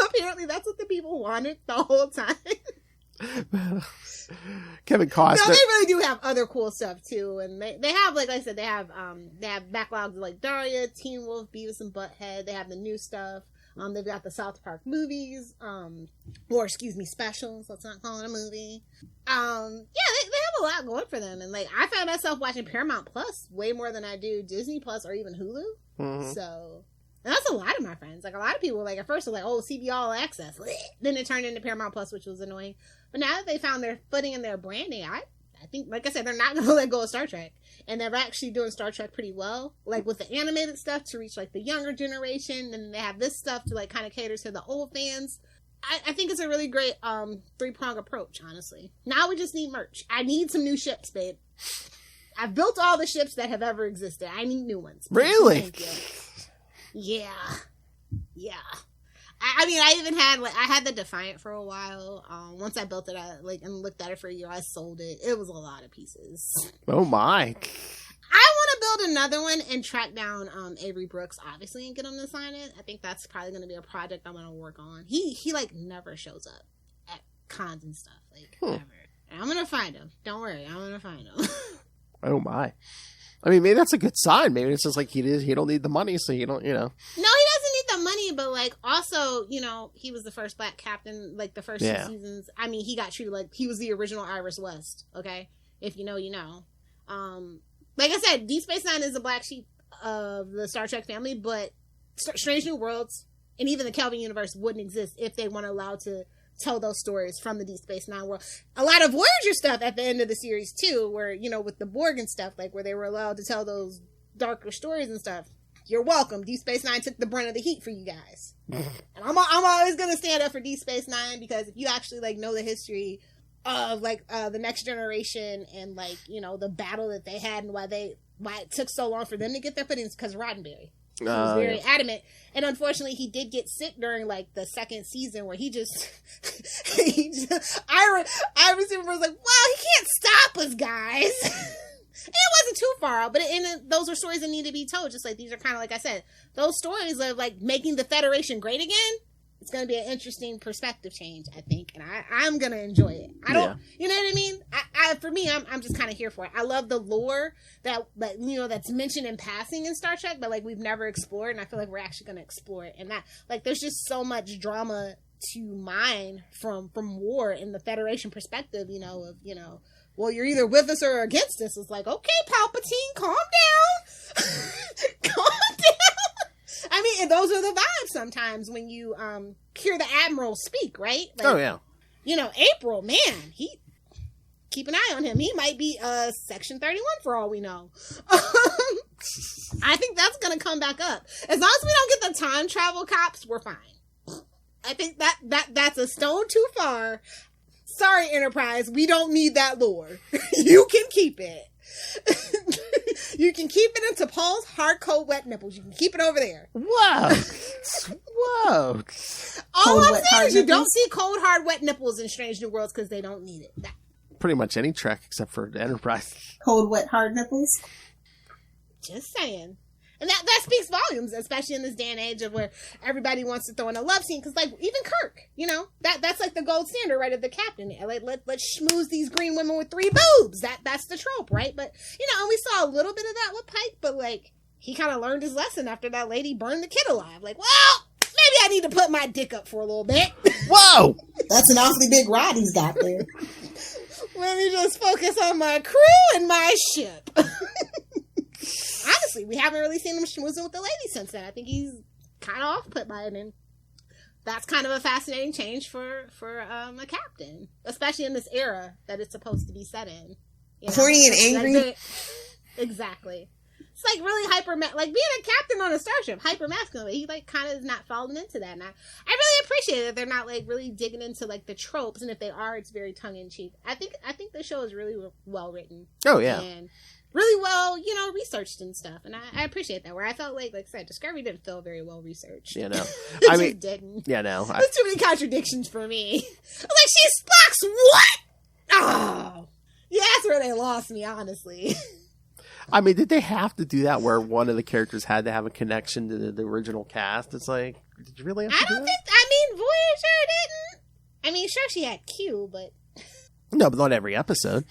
Apparently that's what the people wanted the whole time. Kevin Costner. No, they really do have other cool stuff too, and they have, like I said, they have backlogs of like Daria, Teen Wolf, Beavis and Butthead. They have the new stuff. They've got the South Park movies, specials. Let's not call it a movie. They have a lot going for them, and I found myself watching Paramount Plus way more than I do Disney Plus or even Hulu. Mm-hmm. So. And that's a lot of my friends. A lot of people were at first were oh, CB All Access. Then it turned into Paramount Plus, which was annoying. But now that they found their footing in their branding, I think, like I said, they're not going to let go of Star Trek. And they're actually doing Star Trek pretty well. With the animated stuff to reach, the younger generation. And they have this stuff to, kind of cater to the old fans. I think it's a really great three-prong approach, honestly. Now we just need merch. I need some new ships, babe. I've built all the ships that have ever existed. I need new ones. Really? Thank you. Yeah. I even had I had the Defiant for a while. Once I built it, and looked at it for a year, I sold it. It was a lot of pieces. Oh my! I want to build another one and track down Avery Brooks, obviously, and get him to sign it. I think that's probably going to be a project I'm going to work on. He never shows up at cons and stuff, never. And I'm going to find him. Don't worry, I'm going to find him. Oh my! I mean, maybe that's a good sign. Maybe it's just he don't need the money, so you don't, No, he doesn't need the money, but also, he was the first black captain, the first 2 seasons. I mean, he got treated he was the original Iris West, okay? If you know, you know. Like I said, Deep Space Nine is the black sheep of the Star Trek family, but Strange New Worlds and even the Kelvin universe wouldn't exist if they weren't allowed to tell those stories from the Deep Space Nine world. A lot of Voyager stuff at the end of the series too, where with the Borg and stuff, where they were allowed to tell those darker stories and stuff. You're welcome. Deep Space Nine took the brunt of the heat for you guys, and I'm always gonna stand up for Deep Space Nine because if you actually know the history of the Next Generation and the battle that they had and why it took so long for them to get their footings, because Roddenberry. He was very adamant, and unfortunately he did get sick during the second season where Iris was well, he can't stop us, guys. It wasn't too far out, but those are stories that need to be told, just these are kind of, like I said, those stories of making the Federation great again. It's going to be an interesting perspective change, I think, and I'm going to enjoy it. You know what I mean? For me, I'm just kind of here for it. I love the lore that's mentioned in passing in Star Trek, but we've never explored, and I feel we're actually going to explore it. And that there's just so much drama to mine from war in the Federation perspective, well, you're either with us or against us. It's okay, Palpatine, calm down. Calm down. I mean, and those are the vibes sometimes when you hear the Admiral speak, right? Oh, yeah. April, man, keep an eye on him. He might be Section 31 for all we know. I think that's going to come back up. As long as we don't get the time travel cops, we're fine. I think that's a stone too far. Sorry, Enterprise, we don't need that lore. You can keep it. You can keep it into Paul's hard, cold, wet nipples. You can keep it over there. Whoa. Whoa. All Cold, I'm wet, saying hard is you don't nipples? see cold, hard, wet nipples in Strange New Worlds because they don't need it. Pretty much any Trek except for Enterprise. Cold, wet, hard nipples. Just saying. And that speaks volumes, especially in this day and age of where everybody wants to throw in a love scene. Because, like, even Kirk, you know, that's like the gold standard, right, of the captain. Like, let's schmooze these green women with 3 boobs. That's the trope, right? But, you know, and we saw a little bit of that with Pike, but, like, he kind of learned his lesson after that lady burned the kid alive. Like, well, maybe I need to put my dick up for a little bit. Whoa! That's an awfully big rod he's got there. Let me just focus on my crew and my ship. Honestly, we haven't really seen him schmoozing with the lady since then. I think he's kind of off put by it, and that's kind of a fascinating change for a captain, especially in this era that it's supposed to be set in. You know? Horny and angry. Like exactly. It's like really like being a captain on a starship, hyper masculine. He like kind of is not falling into that. And I really appreciate that they're not like really digging into like the tropes, and if they are, it's very tongue in cheek. I think the show is really well written. Oh yeah. And really well, you know, researched and stuff, and I appreciate that. Where I felt like I said, Discovery didn't feel very well researched. You know, It I just mean, didn't. yeah, no. There's too many contradictions for me. Like, she's Spock's what? Oh, yeah, that's where they lost me, honestly. I mean, did they have to do that where one of the characters had to have a connection to the original cast? It's like, did you really have to I do don't that? think. I mean, Voyager didn't. I mean, sure, she had Q, but No, but not every episode.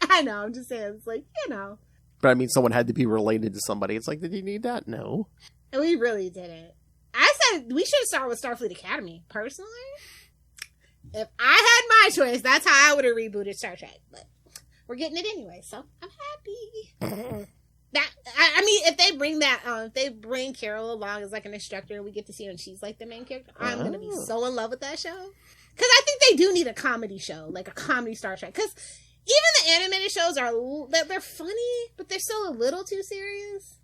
I know. I'm just saying, it's like, you know, But I mean, someone had to be related to somebody. It's like, did you need that? No. and we really didn't. I said we should have started with Starfleet Academy. Personally, if I had my choice, that's how I would have rebooted Star Trek. But we're getting it anyway, so I'm happy. I mean, if they bring that, if they bring Carol along as like an instructor, and we get to see her, and she's like the main character, I'm gonna be so in love with that show. Because I think they do need a comedy show, like a comedy Star Trek. Because even the animated shows they're funny, but they're still a little too serious.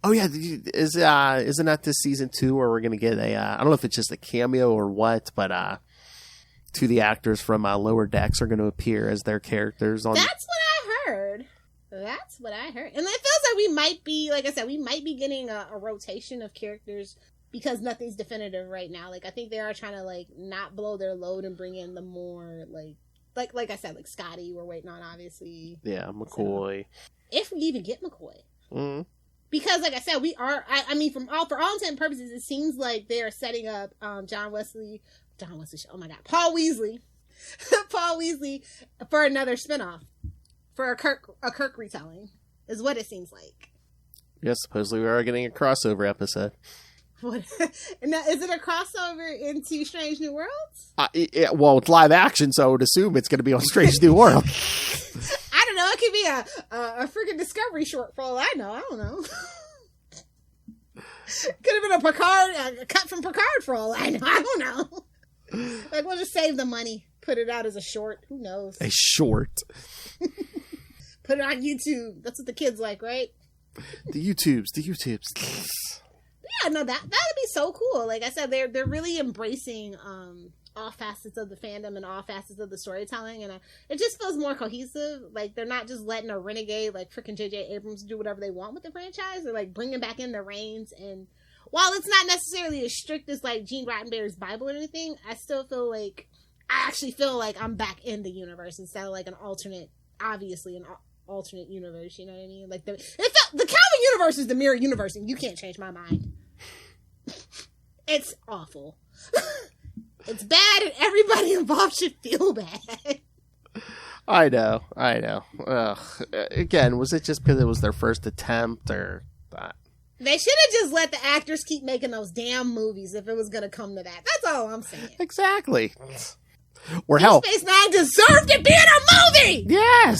Oh yeah, isn't that this season 2 where we're gonna get a? I don't know if it's just a cameo or what, but 2 of the actors from Lower Decks are going to appear as their characters on. That's what I heard. That's what I heard. And it feels like we might be, like I said, we might be getting a rotation of characters because nothing's definitive right now. Like, I think they are trying to, like, not blow their load and bring in the more, like I said, like Scotty we're waiting on, obviously. Yeah, McCoy. So, if we even get McCoy. Mm-hmm. Because, like I said, we are, I mean, for all intent and purposes, it seems like they are setting up Paul Weasley for another spinoff. For a Kirk retelling, is what it seems like. Yes, supposedly we are getting a crossover episode. What? Now, is it a crossover into Strange New Worlds? Well, it's live action, so I would assume it's going to be on Strange New World. I don't know. It could be a freaking Discovery short for all I know. I don't know. Could have been a Picard, a cut from Picard for all I know. I don't know. Like, we'll just save the money, put it out as a short. Who knows? A short. Put it on YouTube. That's what the kids like, right? The YouTubes. Yeah, no, that would be so cool. Like I said, they're really embracing all facets of the fandom and all facets of the storytelling, and it just feels more cohesive. Like, they're not just letting a renegade like freaking J.J. Abrams do whatever they want with the franchise. They're like bringing back in the reins, and while it's not necessarily as strict as like Gene Roddenberry's Bible or anything, I actually feel like I'm back in the universe instead of like an alternate universe, you know what I mean? Like the Calvin universe is the mirror universe, and you can't change my mind. It's awful. It's bad, and everybody involved should feel bad. I know. Ugh. Again, was it just because it was their first attempt, or that? They should have just let the actors keep making those damn movies if it was going to come to that. That's all I'm saying. Exactly. Or hell, Space Nine deserved to be in a movie! yes.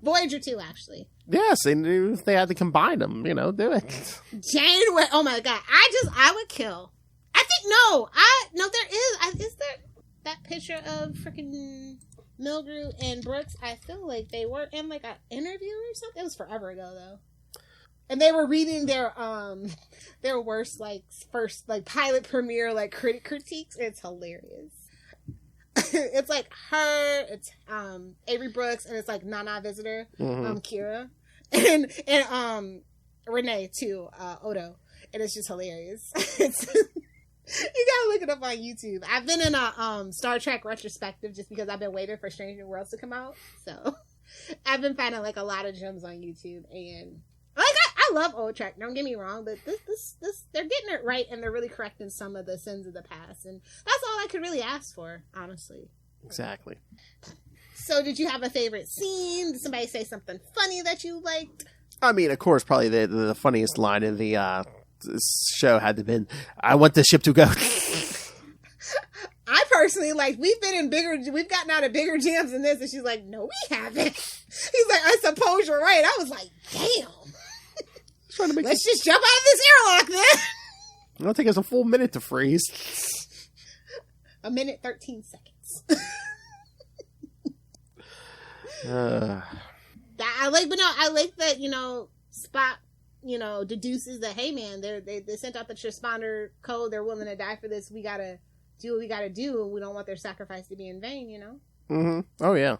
Voyager 2, actually. Yes, and if they had to combine them, do it. Janeway, oh my god, I would kill. I think, is there that picture of freaking Milgrew and Brooks? I feel like they were in like an interview or something. It was forever ago though. And they were reading their worst, like, first, like, pilot premiere, like, critic critiques. It's hilarious. It's like her, it's Avery Brooks, and it's like Nana Visitor, Kira. and Renee too, Odo, and it's just hilarious. You gotta look it up on YouTube. I've been in a Star Trek retrospective just because I've been waiting for Strange New Worlds to come out. So I've been finding like a lot of gems on YouTube, and like I love old Trek. Don't get me wrong, but this they're getting it right, and they're really correcting some of the sins of the past, and that's all I could really ask for, honestly. Exactly. So, did you have a favorite scene? Did somebody say something funny that you liked? I mean, of course, probably the funniest line in the show had to have been, "I want the ship to go." I personally, like, we've gotten out of bigger jams than this, and she's like, no, we haven't. He's like, I suppose you're right. I was like, damn. Trying to make Let's just jump out of this airlock then. It'll take us a full minute to freeze. A minute, 13 seconds. I like that, Spock, deduces that, hey man, they sent out the transponder code. They're willing to die for this. We gotta do what we gotta do, and we don't want their sacrifice to be in vain, Mm-hmm. Oh yeah.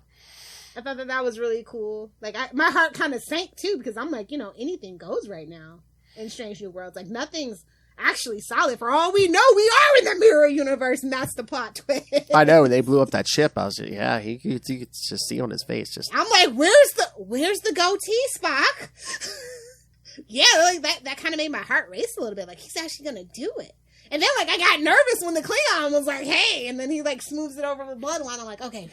I thought that was really cool. Like, my heart kind of sank too, because I'm like, anything goes right now in Strange New Worlds. Like, nothing's actually solid. For all we know, we are in the mirror universe, and that's the plot twist. I know. When they blew up that ship, I was just, yeah, you could just see on his face. Just, I'm like, where's the goatee, Spock? Yeah, like that kind of made my heart race a little bit. Like, he's actually gonna do it. And then, like, I got nervous when the Klingon was like, hey, and then he, like, smooths it over with bloodline. I'm like, okay.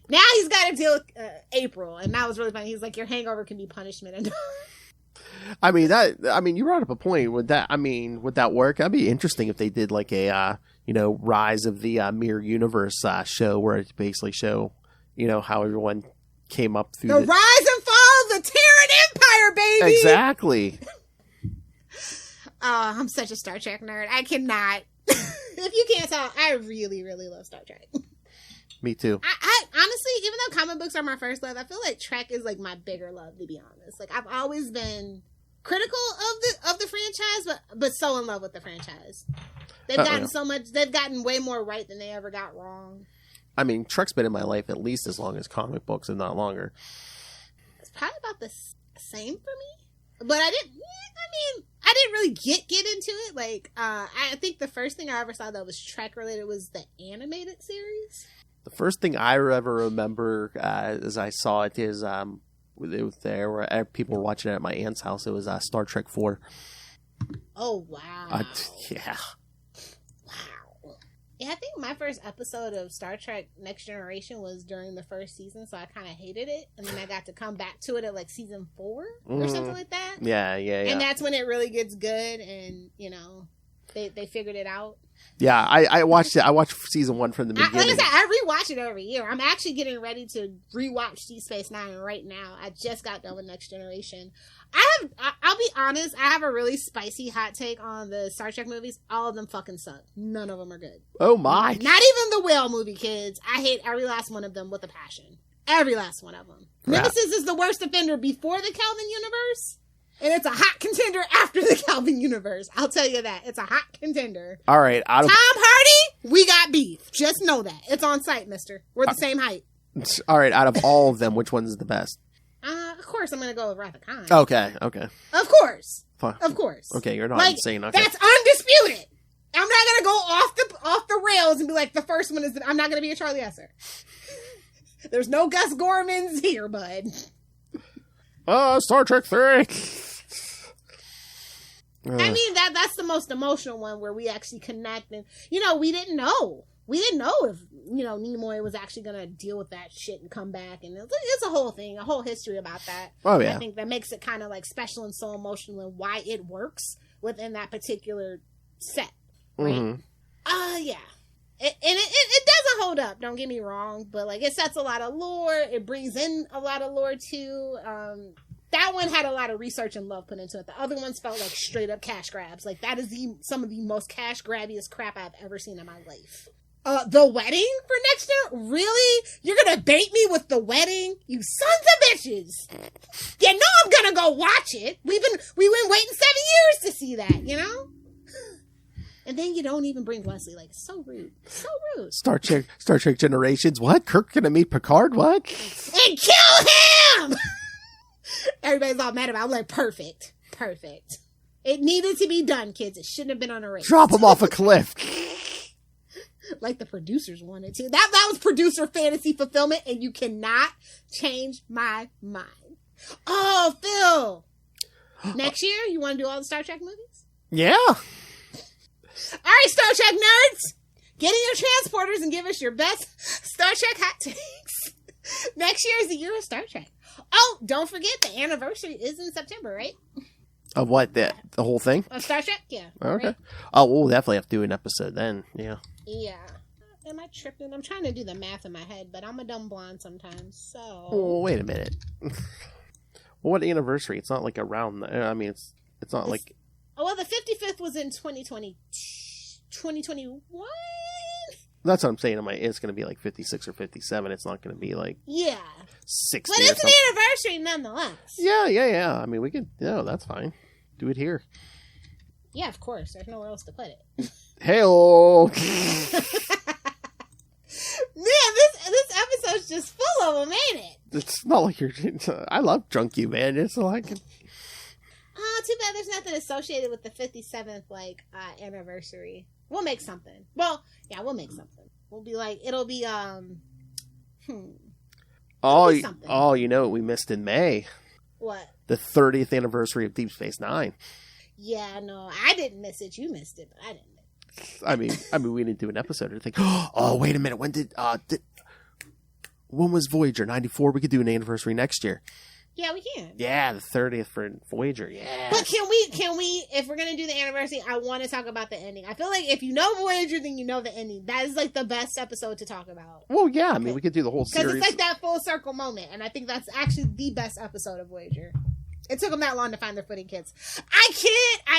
Now he's got to deal with April, and that was really funny. He's like, your hangover can be punishment. And I mean, you brought up a point. Would that work? That'd be interesting if they did, like, a, Rise of the Mirror Universe show, where it basically show, how everyone came up through the rise and fall of the Terran Empire, baby! Exactly. Oh, I'm such a Star Trek nerd. I cannot. If you can't tell, I really, really love Star Trek. Me too. I honestly, even though comic books are my first love, I feel like Trek is like my bigger love, to be honest. Like, I've always been critical of the franchise, but so in love with the franchise. They've gotten way more right than they ever got wrong. I mean, Trek's been in my life at least as long as comic books, if not longer. It's probably about the same for me, but I didn't really get into it. Like, I think the first thing I ever saw that was Trek related was the animated series. The first thing I ever remember as I saw it is it was there where people were watching it at my aunt's house. It was Star Trek 4. Oh wow! Yeah. Wow. Yeah, I think my first episode of Star Trek Next Generation was during the first season, so I kind of hated it, and then I got to come back to it at like season 4 or something like that. Yeah. And that's when it really gets good, and they figured it out. Yeah, I watched it. I watched season 1 from the beginning. Like I said, I rewatch it every year. I'm actually getting ready to rewatch Deep Space Nine right now. I just got done with Next Generation. I'll be honest, I have a really spicy hot take on the Star Trek movies. All of them fucking suck. None of them are good. Oh my. Not even the whale movie, kids. I hate every last one of them with a passion. Every last one of them. Nemesis is the worst offender before the Kelvin universe. And it's a hot contender after the Kelvin universe. I'll tell you that. It's a hot contender. All right. Tom Hardy, we got beef. Just know that. It's on site, mister. We're the same height. All right. Out of all of them, which one's the best? Of course, I'm going to go with Wrath of Khan. Okay. Of course. Fine. Of course. Okay, you're not insane. Okay. That's undisputed. I'm not going to go off the rails and be like, the first one is... I'm not going to be a Charlie Esser. There's no Gus Gormans here, bud. Star Trek 3. I mean, that's the most emotional one where we actually connect. And, we didn't know. We didn't know if, Nimoy was actually going to deal with that shit and come back. And it's a whole thing, a whole history about that. Oh, yeah. I think that makes it kind of like special and so emotional and why it works within that particular set. Right? Mm-hmm. Yeah. It doesn't hold up, don't get me wrong. But, like, it sets a lot of lore. It brings in a lot of lore, too. That one had a lot of research and love put into it. The other ones felt like straight up cash grabs. Like, that is some of the most cash grabbiest crap I've ever seen in my life. The wedding for next year? Really? You're gonna bait me with the wedding? You sons of bitches! You know I'm gonna go watch it. We've been waiting 7 years to see that, And then you don't even bring Wesley. Like, so rude. So rude. Star Trek Generations. What? Kirk gonna meet Picard? What? And kill him! everybody's all mad about it. I'm like, perfect. It needed to be done, kids. It shouldn't have been on a race. Drop him off a cliff. Like the producers wanted to. That was producer fantasy fulfillment, and you cannot change my mind. Oh, Phil. Next year, you want to do all the Star Trek movies? Yeah. All right, Star Trek nerds. Get in your transporters and give us your best Star Trek hot takes. Next year is the year of Star Trek. Oh, don't forget the anniversary is in September, right? Of what? The whole thing? Of Star Trek? Yeah. Okay. Right? Oh, we'll definitely have to do an episode then. Yeah. Yeah. Am I tripping? I'm trying to do the math in my head, but I'm a dumb blonde sometimes, so... Oh, wait a minute. Well, what anniversary? It's not like around... I mean, it's not like... Oh, well, the 55th was in 2021? That's what I'm saying. It's going to be like 56 or 57. It's not going to be like... Yeah. 60 But or it's something. an anniversary nonetheless. Yeah. I mean, we could... No, that's fine. Do it here. Yeah, of course. There's nowhere else to put it. Hey-oh! Man, this episode's just full of them, ain't it? It's not like you're... I love Drunk You, man. It's like... Oh, too bad there's nothing associated with the 57th, anniversary. We'll make something. Well, yeah, we'll make something. We'll be like... It'll be, Oh, you know what we missed in May? What? The 30th anniversary of Deep Space Nine. Yeah, no, I didn't miss it. You missed it, but I didn't. I mean, we didn't do an episode or think. Oh, wait a minute. When was Voyager? 94? We could do an anniversary next year. Yeah, we can. Yeah, the 30th for Voyager. Yeah. But can we, if we're going to do the anniversary, I want to talk about the ending. I feel like if you know Voyager, then you know the ending. That is like the best episode to talk about. Well, yeah. I mean, we could do the whole series. Because it's like that full circle moment. And I think that's actually the best episode of Voyager. It took them that long to find their footing, kids. I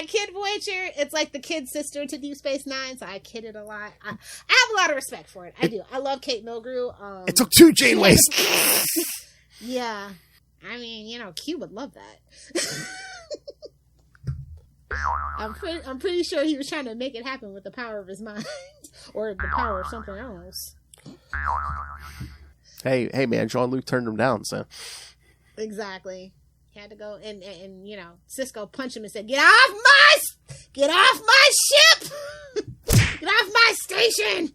kid Voyager. It's like the kid sister to Deep Space Nine, so I kid it a lot. I have a lot of respect for it. I do. I love Kate Mulgrew. It took 2 Janeways. Yeah. I mean, Q would love that. I'm pretty sure he was trying to make it happen with the power of his mind. Or the power of something else. Hey, man. Jean-Luc turned him down, so. Exactly. He had to go and Cisco punched him and said, Get off my ship! Get off my station!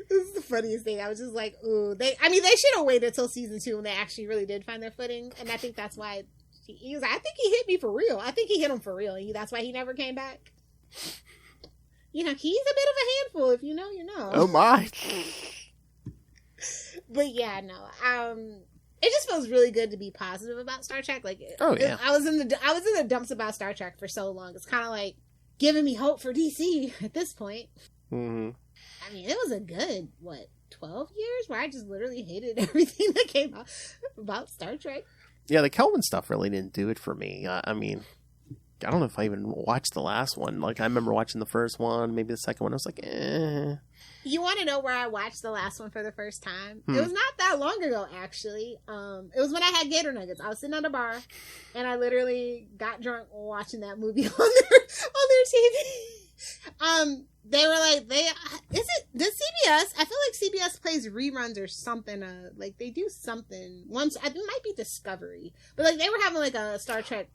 This is the funniest thing. I was just like, ooh. They should have waited until season 2 when they actually really did find their footing. And I think that's why he was like, I think he hit me for real. I think he hit him for real. That's why he never came back. He's a bit of a handful. If you know, you know. Oh, my. But yeah, no. It just feels really good to be positive about Star Trek. Oh yeah, I was in the dumps about Star Trek for so long. It's kind of like giving me hope for DC at this point. Mm-hmm. I mean, it was a good 12 years where I just literally hated everything that came out about Star Trek. Yeah, the Kelvin stuff really didn't do it for me. I mean, I don't know if I even watched the last one. I remember watching the first one, maybe the second one. I was like, eh. You want to know where I watched the last one for the first time? It was not that long ago, actually. It was when I had Gator Nuggets. I was sitting at a bar, and I literally got drunk watching that movie on their TV. They were like, does CBS? I feel like CBS plays reruns or something. They do something once. It might be Discovery, but they were having a Star Trek.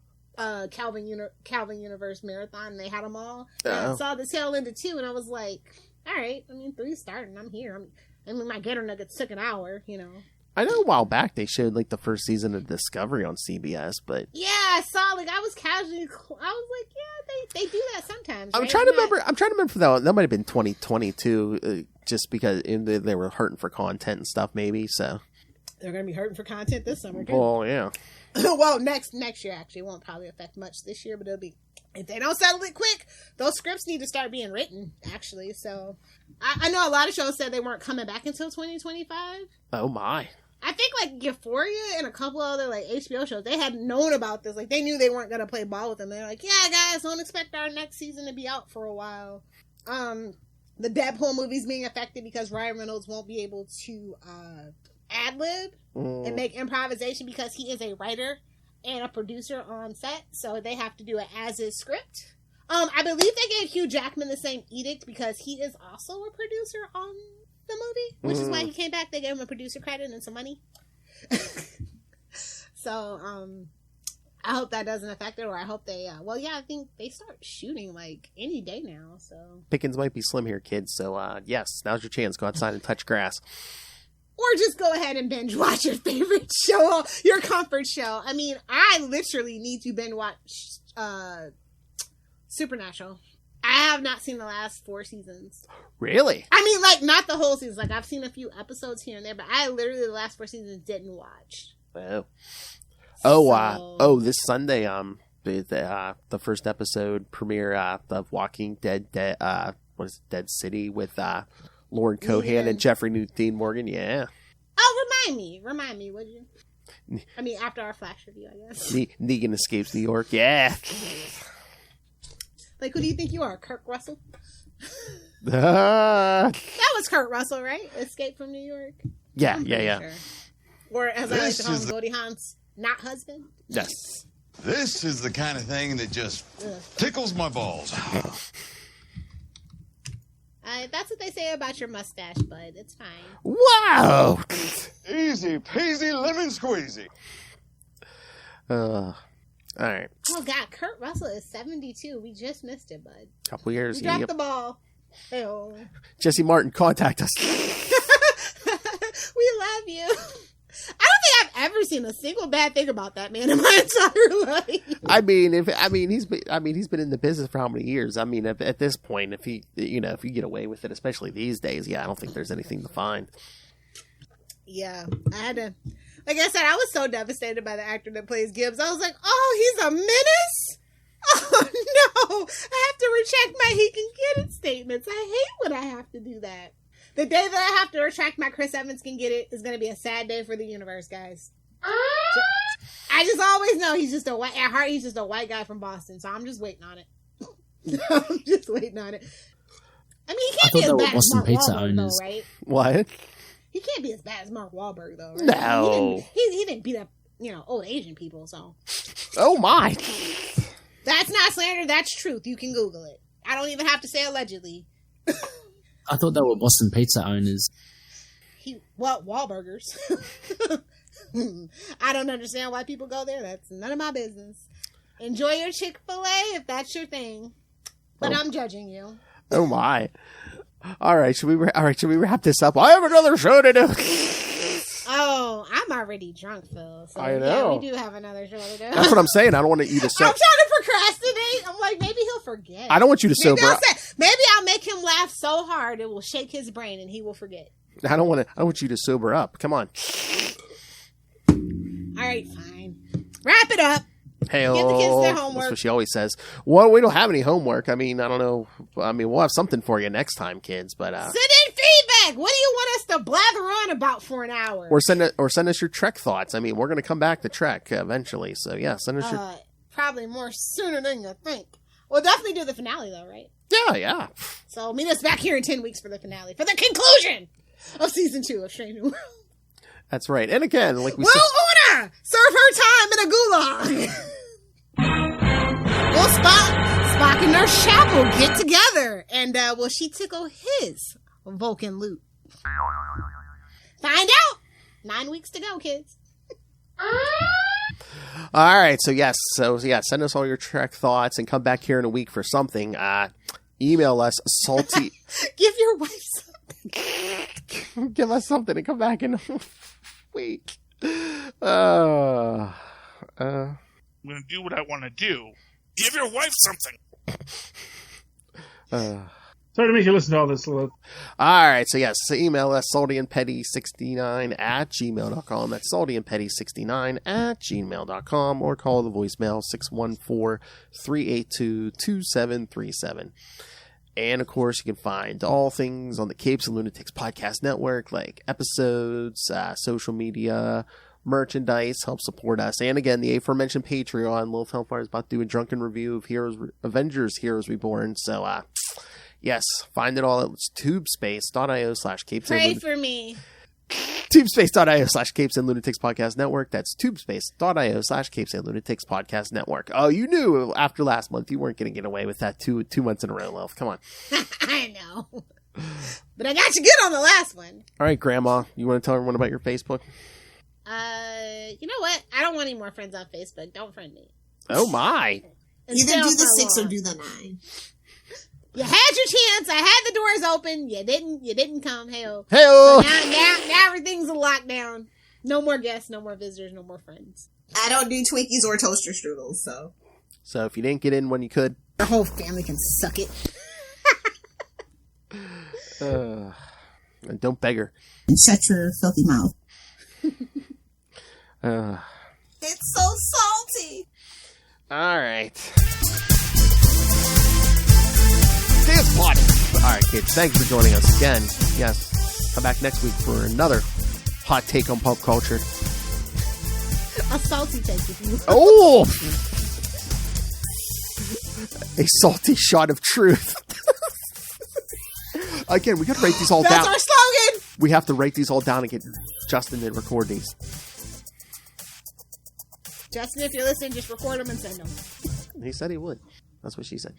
Calvin Universe marathon, and they had them all. And I saw the tail end of 2, and I was like, all right, 3 starting, I'm here. My Gator Nuggets took an hour, I know a while back they showed the first season of Discovery on CBS, but yeah, I saw I was casually, I was like, yeah, they do that sometimes. I'm right? trying to remember for that might have been 2022, just because they were hurting for content and stuff, maybe. So they're gonna be hurting for content this summer too. Well, yeah. Well, next year actually it won't probably affect much this year, but it'll be, if they don't settle it quick, those scripts need to start being written actually. So I know a lot of shows said they weren't coming back until 2025. Oh my. I think Euphoria and a couple other HBO shows, they had known about this. They knew they weren't gonna play ball with them. They're like, yeah, guys, don't expect our next season to be out for a while. The Deadpool movie's being affected because Ryan Reynolds won't be able to ad-lib and make improvisation because he is a writer and a producer on set, so they have to do it as is script. I believe they gave Hugh Jackman the same edict because he is also a producer on the movie, which is why he came back. They gave him a producer credit and some money. So, I hope that doesn't affect it, or I hope they, I think they start shooting, like, any day now, so. Pickings might be slim here, kids, so, yes, now's your chance. Go outside and touch grass. Or just go ahead and binge watch your favorite show, your comfort show. I mean, I literally need to binge watch, Supernatural. I have not seen the last 4 seasons. Really? I mean, like, not the whole season. Like, I've seen a few episodes here and there, but I literally, the last 4 seasons, didn't watch. Oh. Oh, this Sunday, the first episode premiere of Walking Dead, Dead City with Lauren Cohan and Jeffrey Dean Morgan. Yeah. Oh, remind me, would you? I mean, after our flash review, I guess. Negan escapes New York. Yeah. Like, who do you think you are, Kurt Russell? That was Kurt Russell, right? Escape from New York. Yeah. Sure. Or as I like to call him, Goldie Hawn's not husband. Yes. This is the kind of thing that just tickles my balls. That's what they say about your mustache, bud. It's fine. Wow. Easy peasy lemon squeezy. All right. Oh God, Kurt Russell is 72. We just missed it, bud. Couple years. We dropped the ball. Ew. Jesse Martin, contact us. We love you. I don't think I've ever seen a single bad thing about that man in my entire life. He's been in the business for how many years? I mean, at this point, if you get away with it, especially these days, I don't think there's anything to find. Yeah, I had to. Like I said, I was so devastated by the actor that plays Gibbs. I was like, oh, he's a menace? Oh, no. I have to retract my he can get it statements. I hate when I have to do that. The day that I have to retract my Chris Evans can get it is going to be a sad day for the universe, guys. I just always know he's just a white, at heart, he's just a white guy from Boston, so I'm just waiting on it. I'm just waiting on it. I mean, he can't be as bad as Mark Wahlberg, though, right? What? He can't be as bad as Mark Wahlberg, though, right? No. He didn't beat up, old Asian people, so. Oh, my. That's not slander, that's truth. You can Google it. I don't even have to say allegedly. I thought they were Boston Pizza owners. Wahlburgers. I don't understand why people go there. That's none of my business. Enjoy your Chick-fil-A if that's your thing. But I'm judging you. Oh my. All right, should we wrap this up? I have another show to do. Oh, I'm already drunk, Phil. So I know. Yeah, we do have another show to do. That's what I'm saying. I don't want you to I'm trying to procrastinate. I'm like, maybe he'll forget. I don't want you to sober up. Maybe I'll make him laugh so hard it will shake his brain and he will forget. I don't want you to sober up. Come on. All right, fine. Wrap it up. Hey, give the kids their homework. That's what she always says. Well, we don't have any homework. I mean, I don't know. I mean, we'll have something for you next time, kids. But send in feedback. What do you want us to blather on about for an hour? Or send us your Trek thoughts. I mean, we're going to come back to Trek eventually. So yeah, send us your. Probably more sooner than you think. We'll definitely do the finale though, right? Yeah. So meet us back here in 10 weeks for the finale, for the conclusion of season 2 of Strange New World. That's right. And again, like we said, Una, serve her time in a gulag. Will Spock and Nurse Chapel get together, and will she tickle his Vulcan loot? Find out. 9 weeks to go, kids. All right. So send us all your Trek thoughts and come back here in a week for something. Email us salty. Give your wife something. Give us something and come back in a week. I'm going to do what I want to do. Give your wife something. Sorry to make you listen to all this, Lilith. All right, so email us saltyandpetty69@gmail.com. That's saltyandpetty69@gmail.com, or call the voicemail 614-382-2737. And of course, you can find all things on the Capes and Lunatics podcast network, like episodes, social media, merchandise. Help support us. And again, the aforementioned Patreon. Lilith Hellfire is about to do a drunken review of Avengers Heroes Reborn. So, yes, find it all at tubespace.io/Capes. Pray for me. Tubespace.io/Capes and Lunatics Podcast Network. That's tubespace.io/Capes and Lunatics Podcast Network. Oh, you knew after last month you weren't going to get away with that two months in a row, Lilith. Come on. I know. But I got you good on the last one. All right, Grandma, you want to tell everyone about your Facebook? like, you know what? I don't want any more friends on Facebook. Don't friend me. Oh my! Either do the 6 or do the 9. You had your chance. I had the doors open. You didn't come. Hell. Hey-o. So now everything's a lockdown. No more guests, no more visitors, no more friends. I don't do Twinkies or toaster strudels, so. So if you didn't get in when you could, Our whole family can suck it. and don't beg her. And shut your filthy mouth. It's so salty. All right. Dance party. All right, kids. Thanks for joining us again. Yes. Come back next week for another hot take on pop culture. A salty take, if you will. Oh! A salty shot of truth. Again, we got to write these all down. That's our slogan! We have to write these all down and get Justin to record these. Justin, if you're listening, just record them and send them. He said he would. That's what she said.